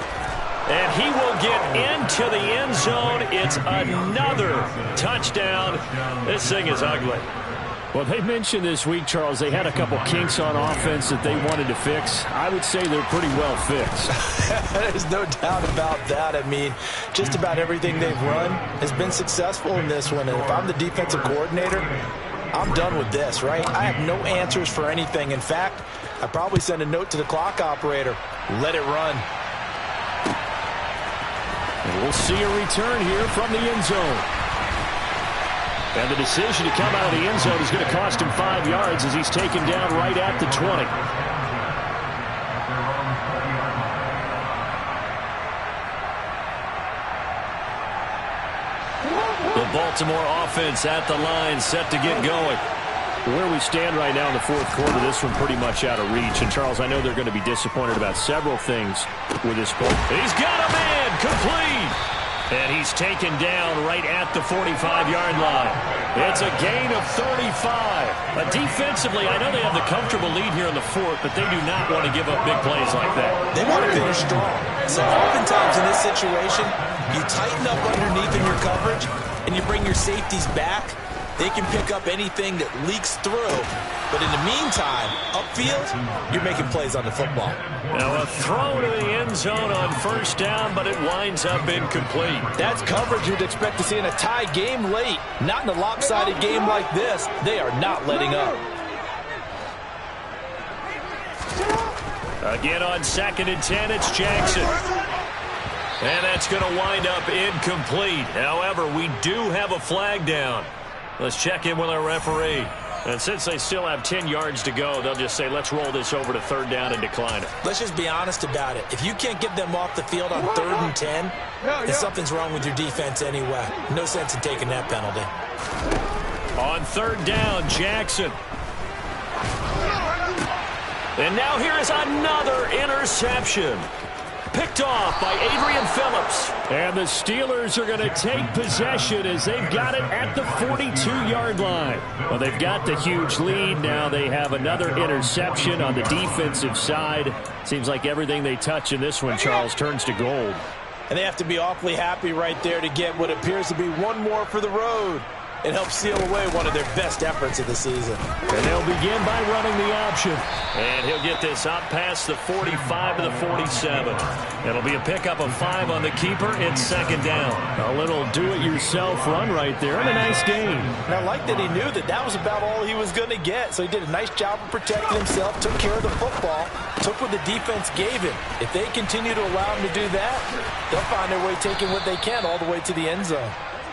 And he will get into the end zone. It's another touchdown. This thing is ugly. Well, they mentioned this week, Charles, they had a couple kinks on offense that they wanted to fix. I would say they're pretty well fixed. There's no doubt about that. I mean, just about everything they've run has been successful in this one. And if I'm the defensive coordinator, I'm done with this, right? I have no answers for anything. In fact, I'd probably send a note to the clock operator. Let it run. And we'll see a return here from the end zone. And the decision to come out of the end zone is going to cost him 5 yards as he's taken down right at the 20. The Baltimore offense at the line, set to get going. Where we stand right now in the 4th quarter, this one pretty much out of reach. And, Charles, I know they're going to be disappointed about several things with this ball. He's got a man, complete. And he's taken down right at the 45-yard line. It's a gain of 35. Defensively, I know they have the comfortable lead here in the 4th, but they do not want to give up big plays like that. They want to finish strong. So oftentimes in this situation, you tighten up underneath in your coverage, and you bring your safeties back. They can pick up anything that leaks through. But in the meantime, upfield, you're making plays on the football. Now a throw to the end zone on first down, but it winds up incomplete. That's coverage you'd expect to see in a tie game late. Not in a lopsided game like this. They are not letting up. Again on 2nd and 10, it's Jackson. And that's going to wind up incomplete. However, we do have a flag down. Let's check in with our referee. And since they still have 10 yards to go, they'll just say, let's roll this over to 3rd down and decline it. Let's just be honest about it. If you can't get them off the field on 3rd and 10, then something's wrong with your defense anyway. No sense in taking that penalty. On 3rd down, Jackson. And now here is another interception. Picked off by Adrian Phillips. And the Steelers are going to take possession as they've got it at the 42-yard line. Well, they've got the huge lead. Now they have another interception on the defensive side. Seems like everything they touch in this one, Charles, turns to gold. And they have to be awfully happy right there to get what appears to be one more for the road. It helps seal away one of their best efforts of the season. And they'll begin by running the option. And he'll get this up past the 45 to the 47. It'll be a pickup of 5 on the keeper. It's 2nd down. A little do-it-yourself run right there and a nice gain. And I like that he knew that that was about all he was going to get. So he did a nice job of protecting himself, took care of the football, took what the defense gave him. If they continue to allow him to do that, they'll find their way taking what they can all the way to the end zone.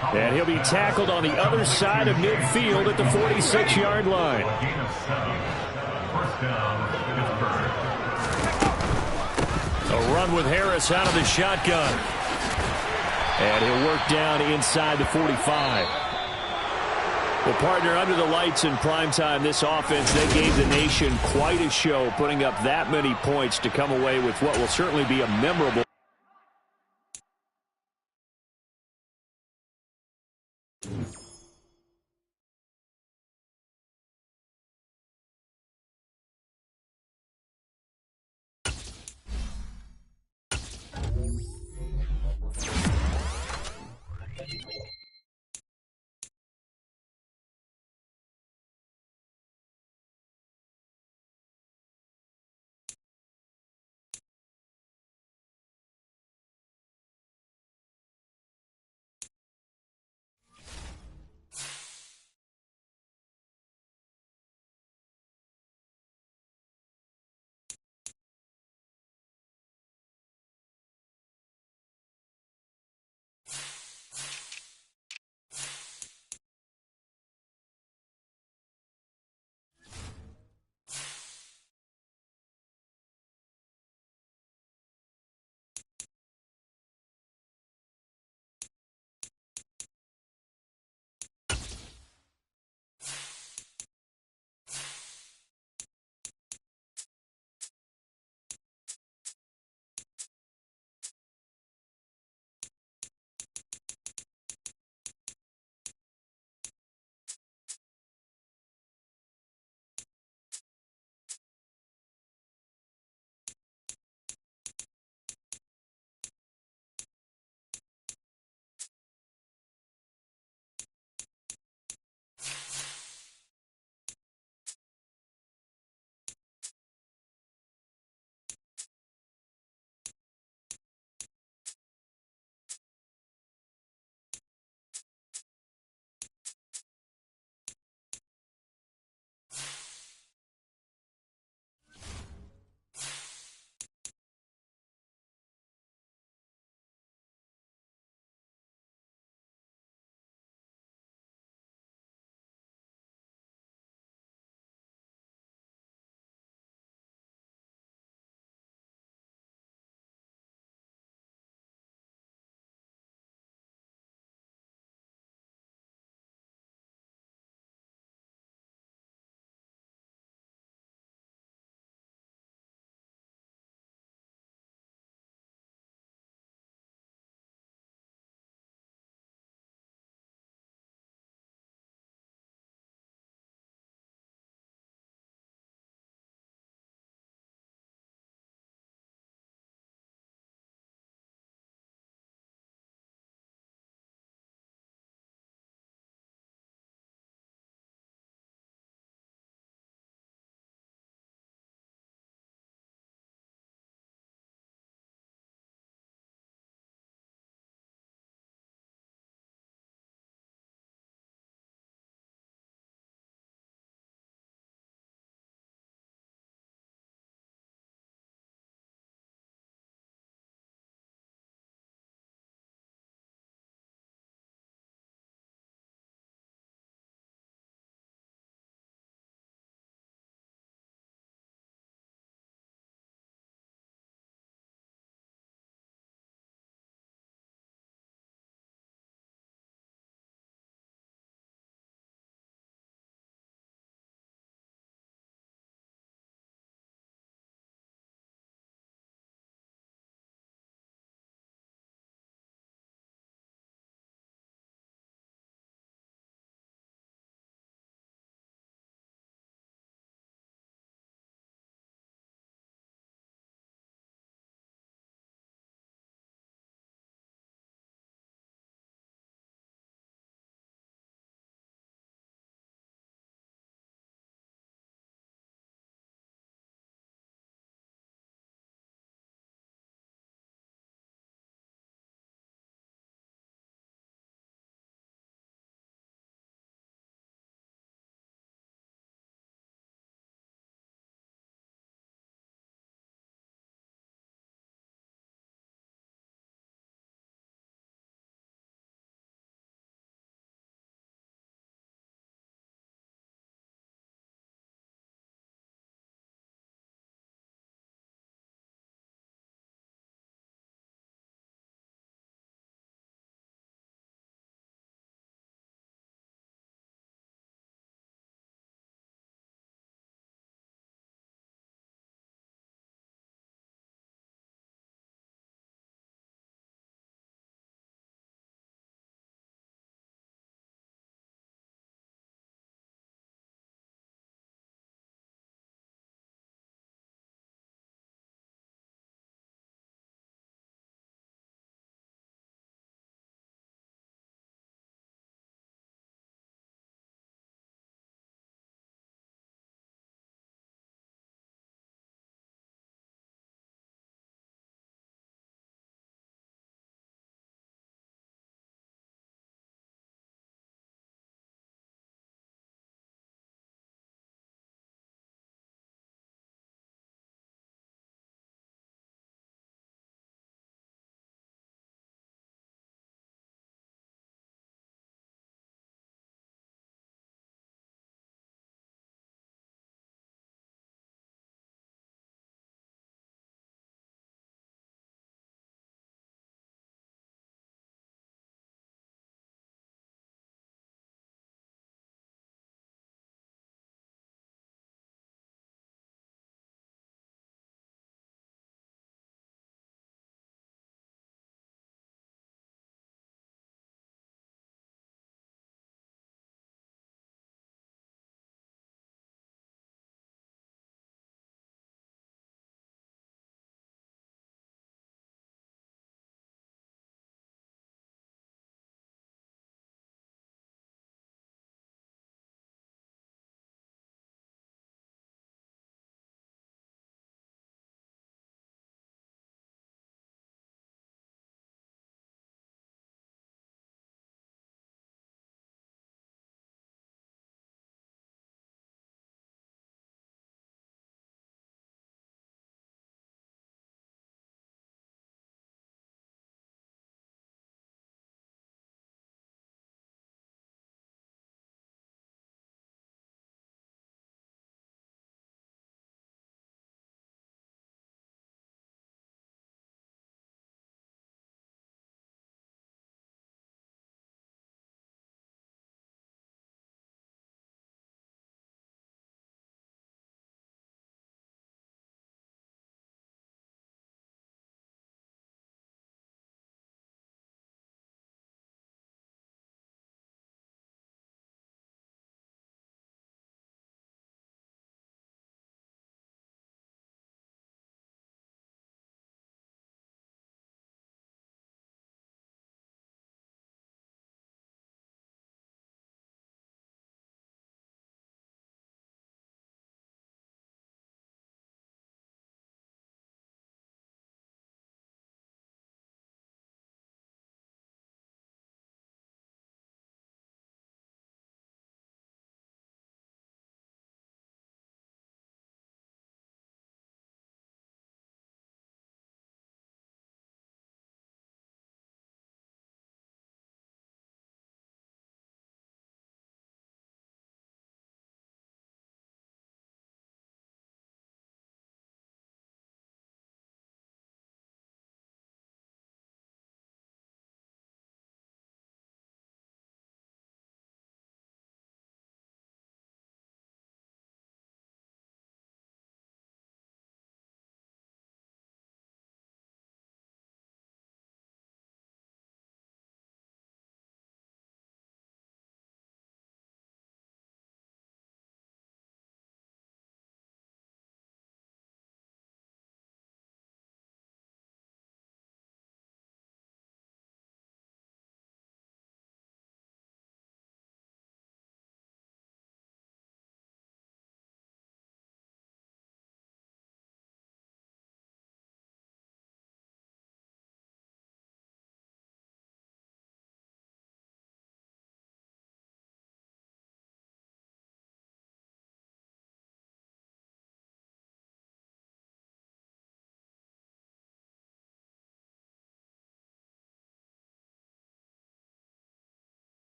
And he'll be tackled on the other side of midfield at the 46-yard line. A run with Harris out of the shotgun. And he'll work down inside the 45. Well, partner, under the lights in primetime, this offense, they gave the nation quite a show, putting up that many points to come away with what will certainly be a memorable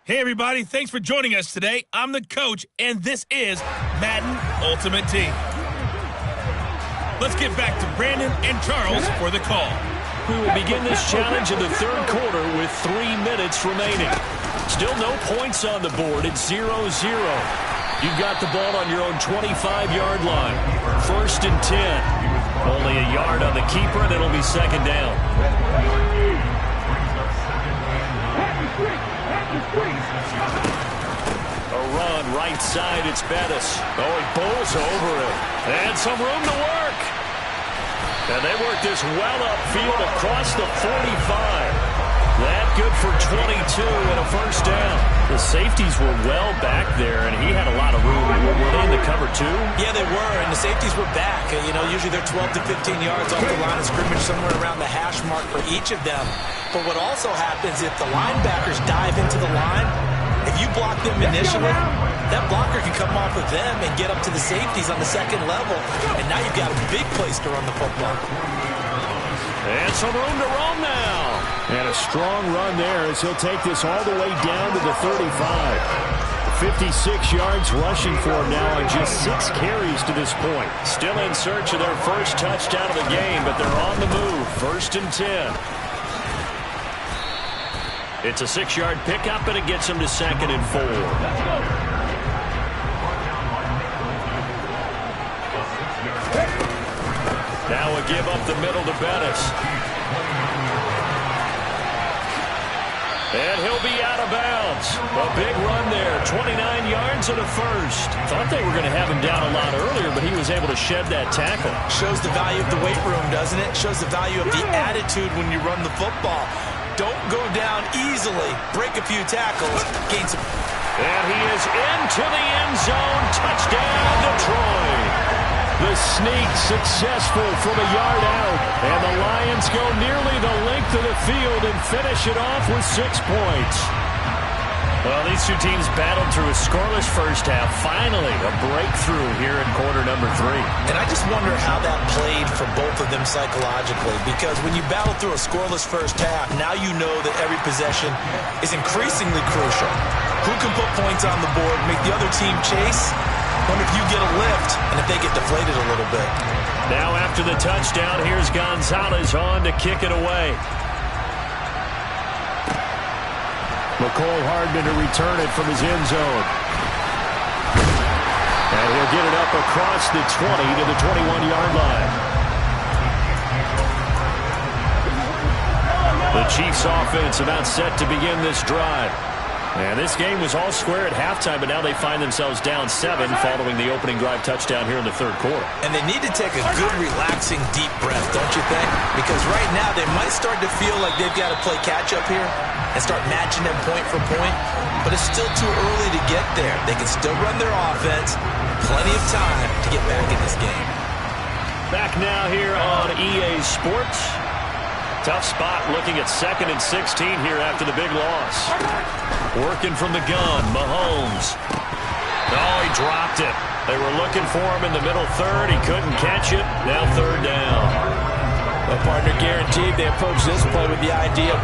Hey, everybody. Thanks for joining us today. I'm the coach, and this is Madden Ultimate Team. Let's get back to Brandon and Charles for the call. We will begin this challenge in the third quarter with 3 minutes remaining. Still no points on the board. It's 0-0. You've got the ball on your own 25-yard line. 1st and 10. Only a yard on the keeper, and it'll be 2nd down. A run right side, it's Bettis. Oh, he bowls over it. And some room to work. And they work this well upfield across the 45. That good for 22 and a 1st down. The safeties were well back there, and he had a lot of room. Were they in the cover too? Yeah, they were, and the safeties were back. You know, usually they're 12 to 15 yards off the line of scrimmage, somewhere around the hash mark for each of them. But what also happens if the linebackers dive into the line, if you block them initially, that blocker can come off of them and get up to the safeties on the 2nd level, and now you've got a big place to run the football. And some room to roam now. And a strong run there as he'll take this all the way down to the 35. 56 yards rushing for him now on just 6 carries to this point. Still in search of their first touchdown of the game, but they're on the move. 1st and 10. It's a 6-yard pickup, and it gets them to 2nd and 4. Now a give up the middle to Bettis. And he'll be out of bounds. A big run there, 29 yards and a 1st. Thought they were going to have him down a lot earlier, but he was able to shed that tackle. Shows the value of the weight room, doesn't it? Shows the value of the attitude when you run the football. Don't go down easily. Break a few tackles. Gain some. And he is into the end zone. Touchdown, Detroit. The sneak successful from a yard out. And the Lions go nearly the length of the field and finish it off with 6 points. Well, these two teams battled through a scoreless first half. Finally, a breakthrough here in quarter number 3. And I just wonder how that played for both of them psychologically. Because when you battle through a scoreless first half, now you know that every possession is increasingly crucial. Who can put points on the board, make the other team chase? Wonder if you get a lift and if they get deflated a little bit. Now after the touchdown, here's Gonzalez on to kick it away. McCole Hardman to return it from his end zone. And he'll get it up across the 20 to the 21-yard line. The Chiefs offense about set to begin this drive. And this game was all square at halftime, but now they find themselves down 7 following the opening drive touchdown here in the third quarter. And they need to take a good, relaxing, deep breath, don't you think? Because right now they might start to feel like they've got to play catch-up here and start matching them point for point. But it's still too early to get there. They can still run their offense. Plenty of time to get back in this game. Back now here on EA Sports. Tough spot looking at 2nd and 16 here after the big loss. Working from the gun, Mahomes. Oh, he dropped it. They were looking for him in the middle third. He couldn't catch it. Now 3rd down. Well, partner, guaranteed they approach this play with the idea of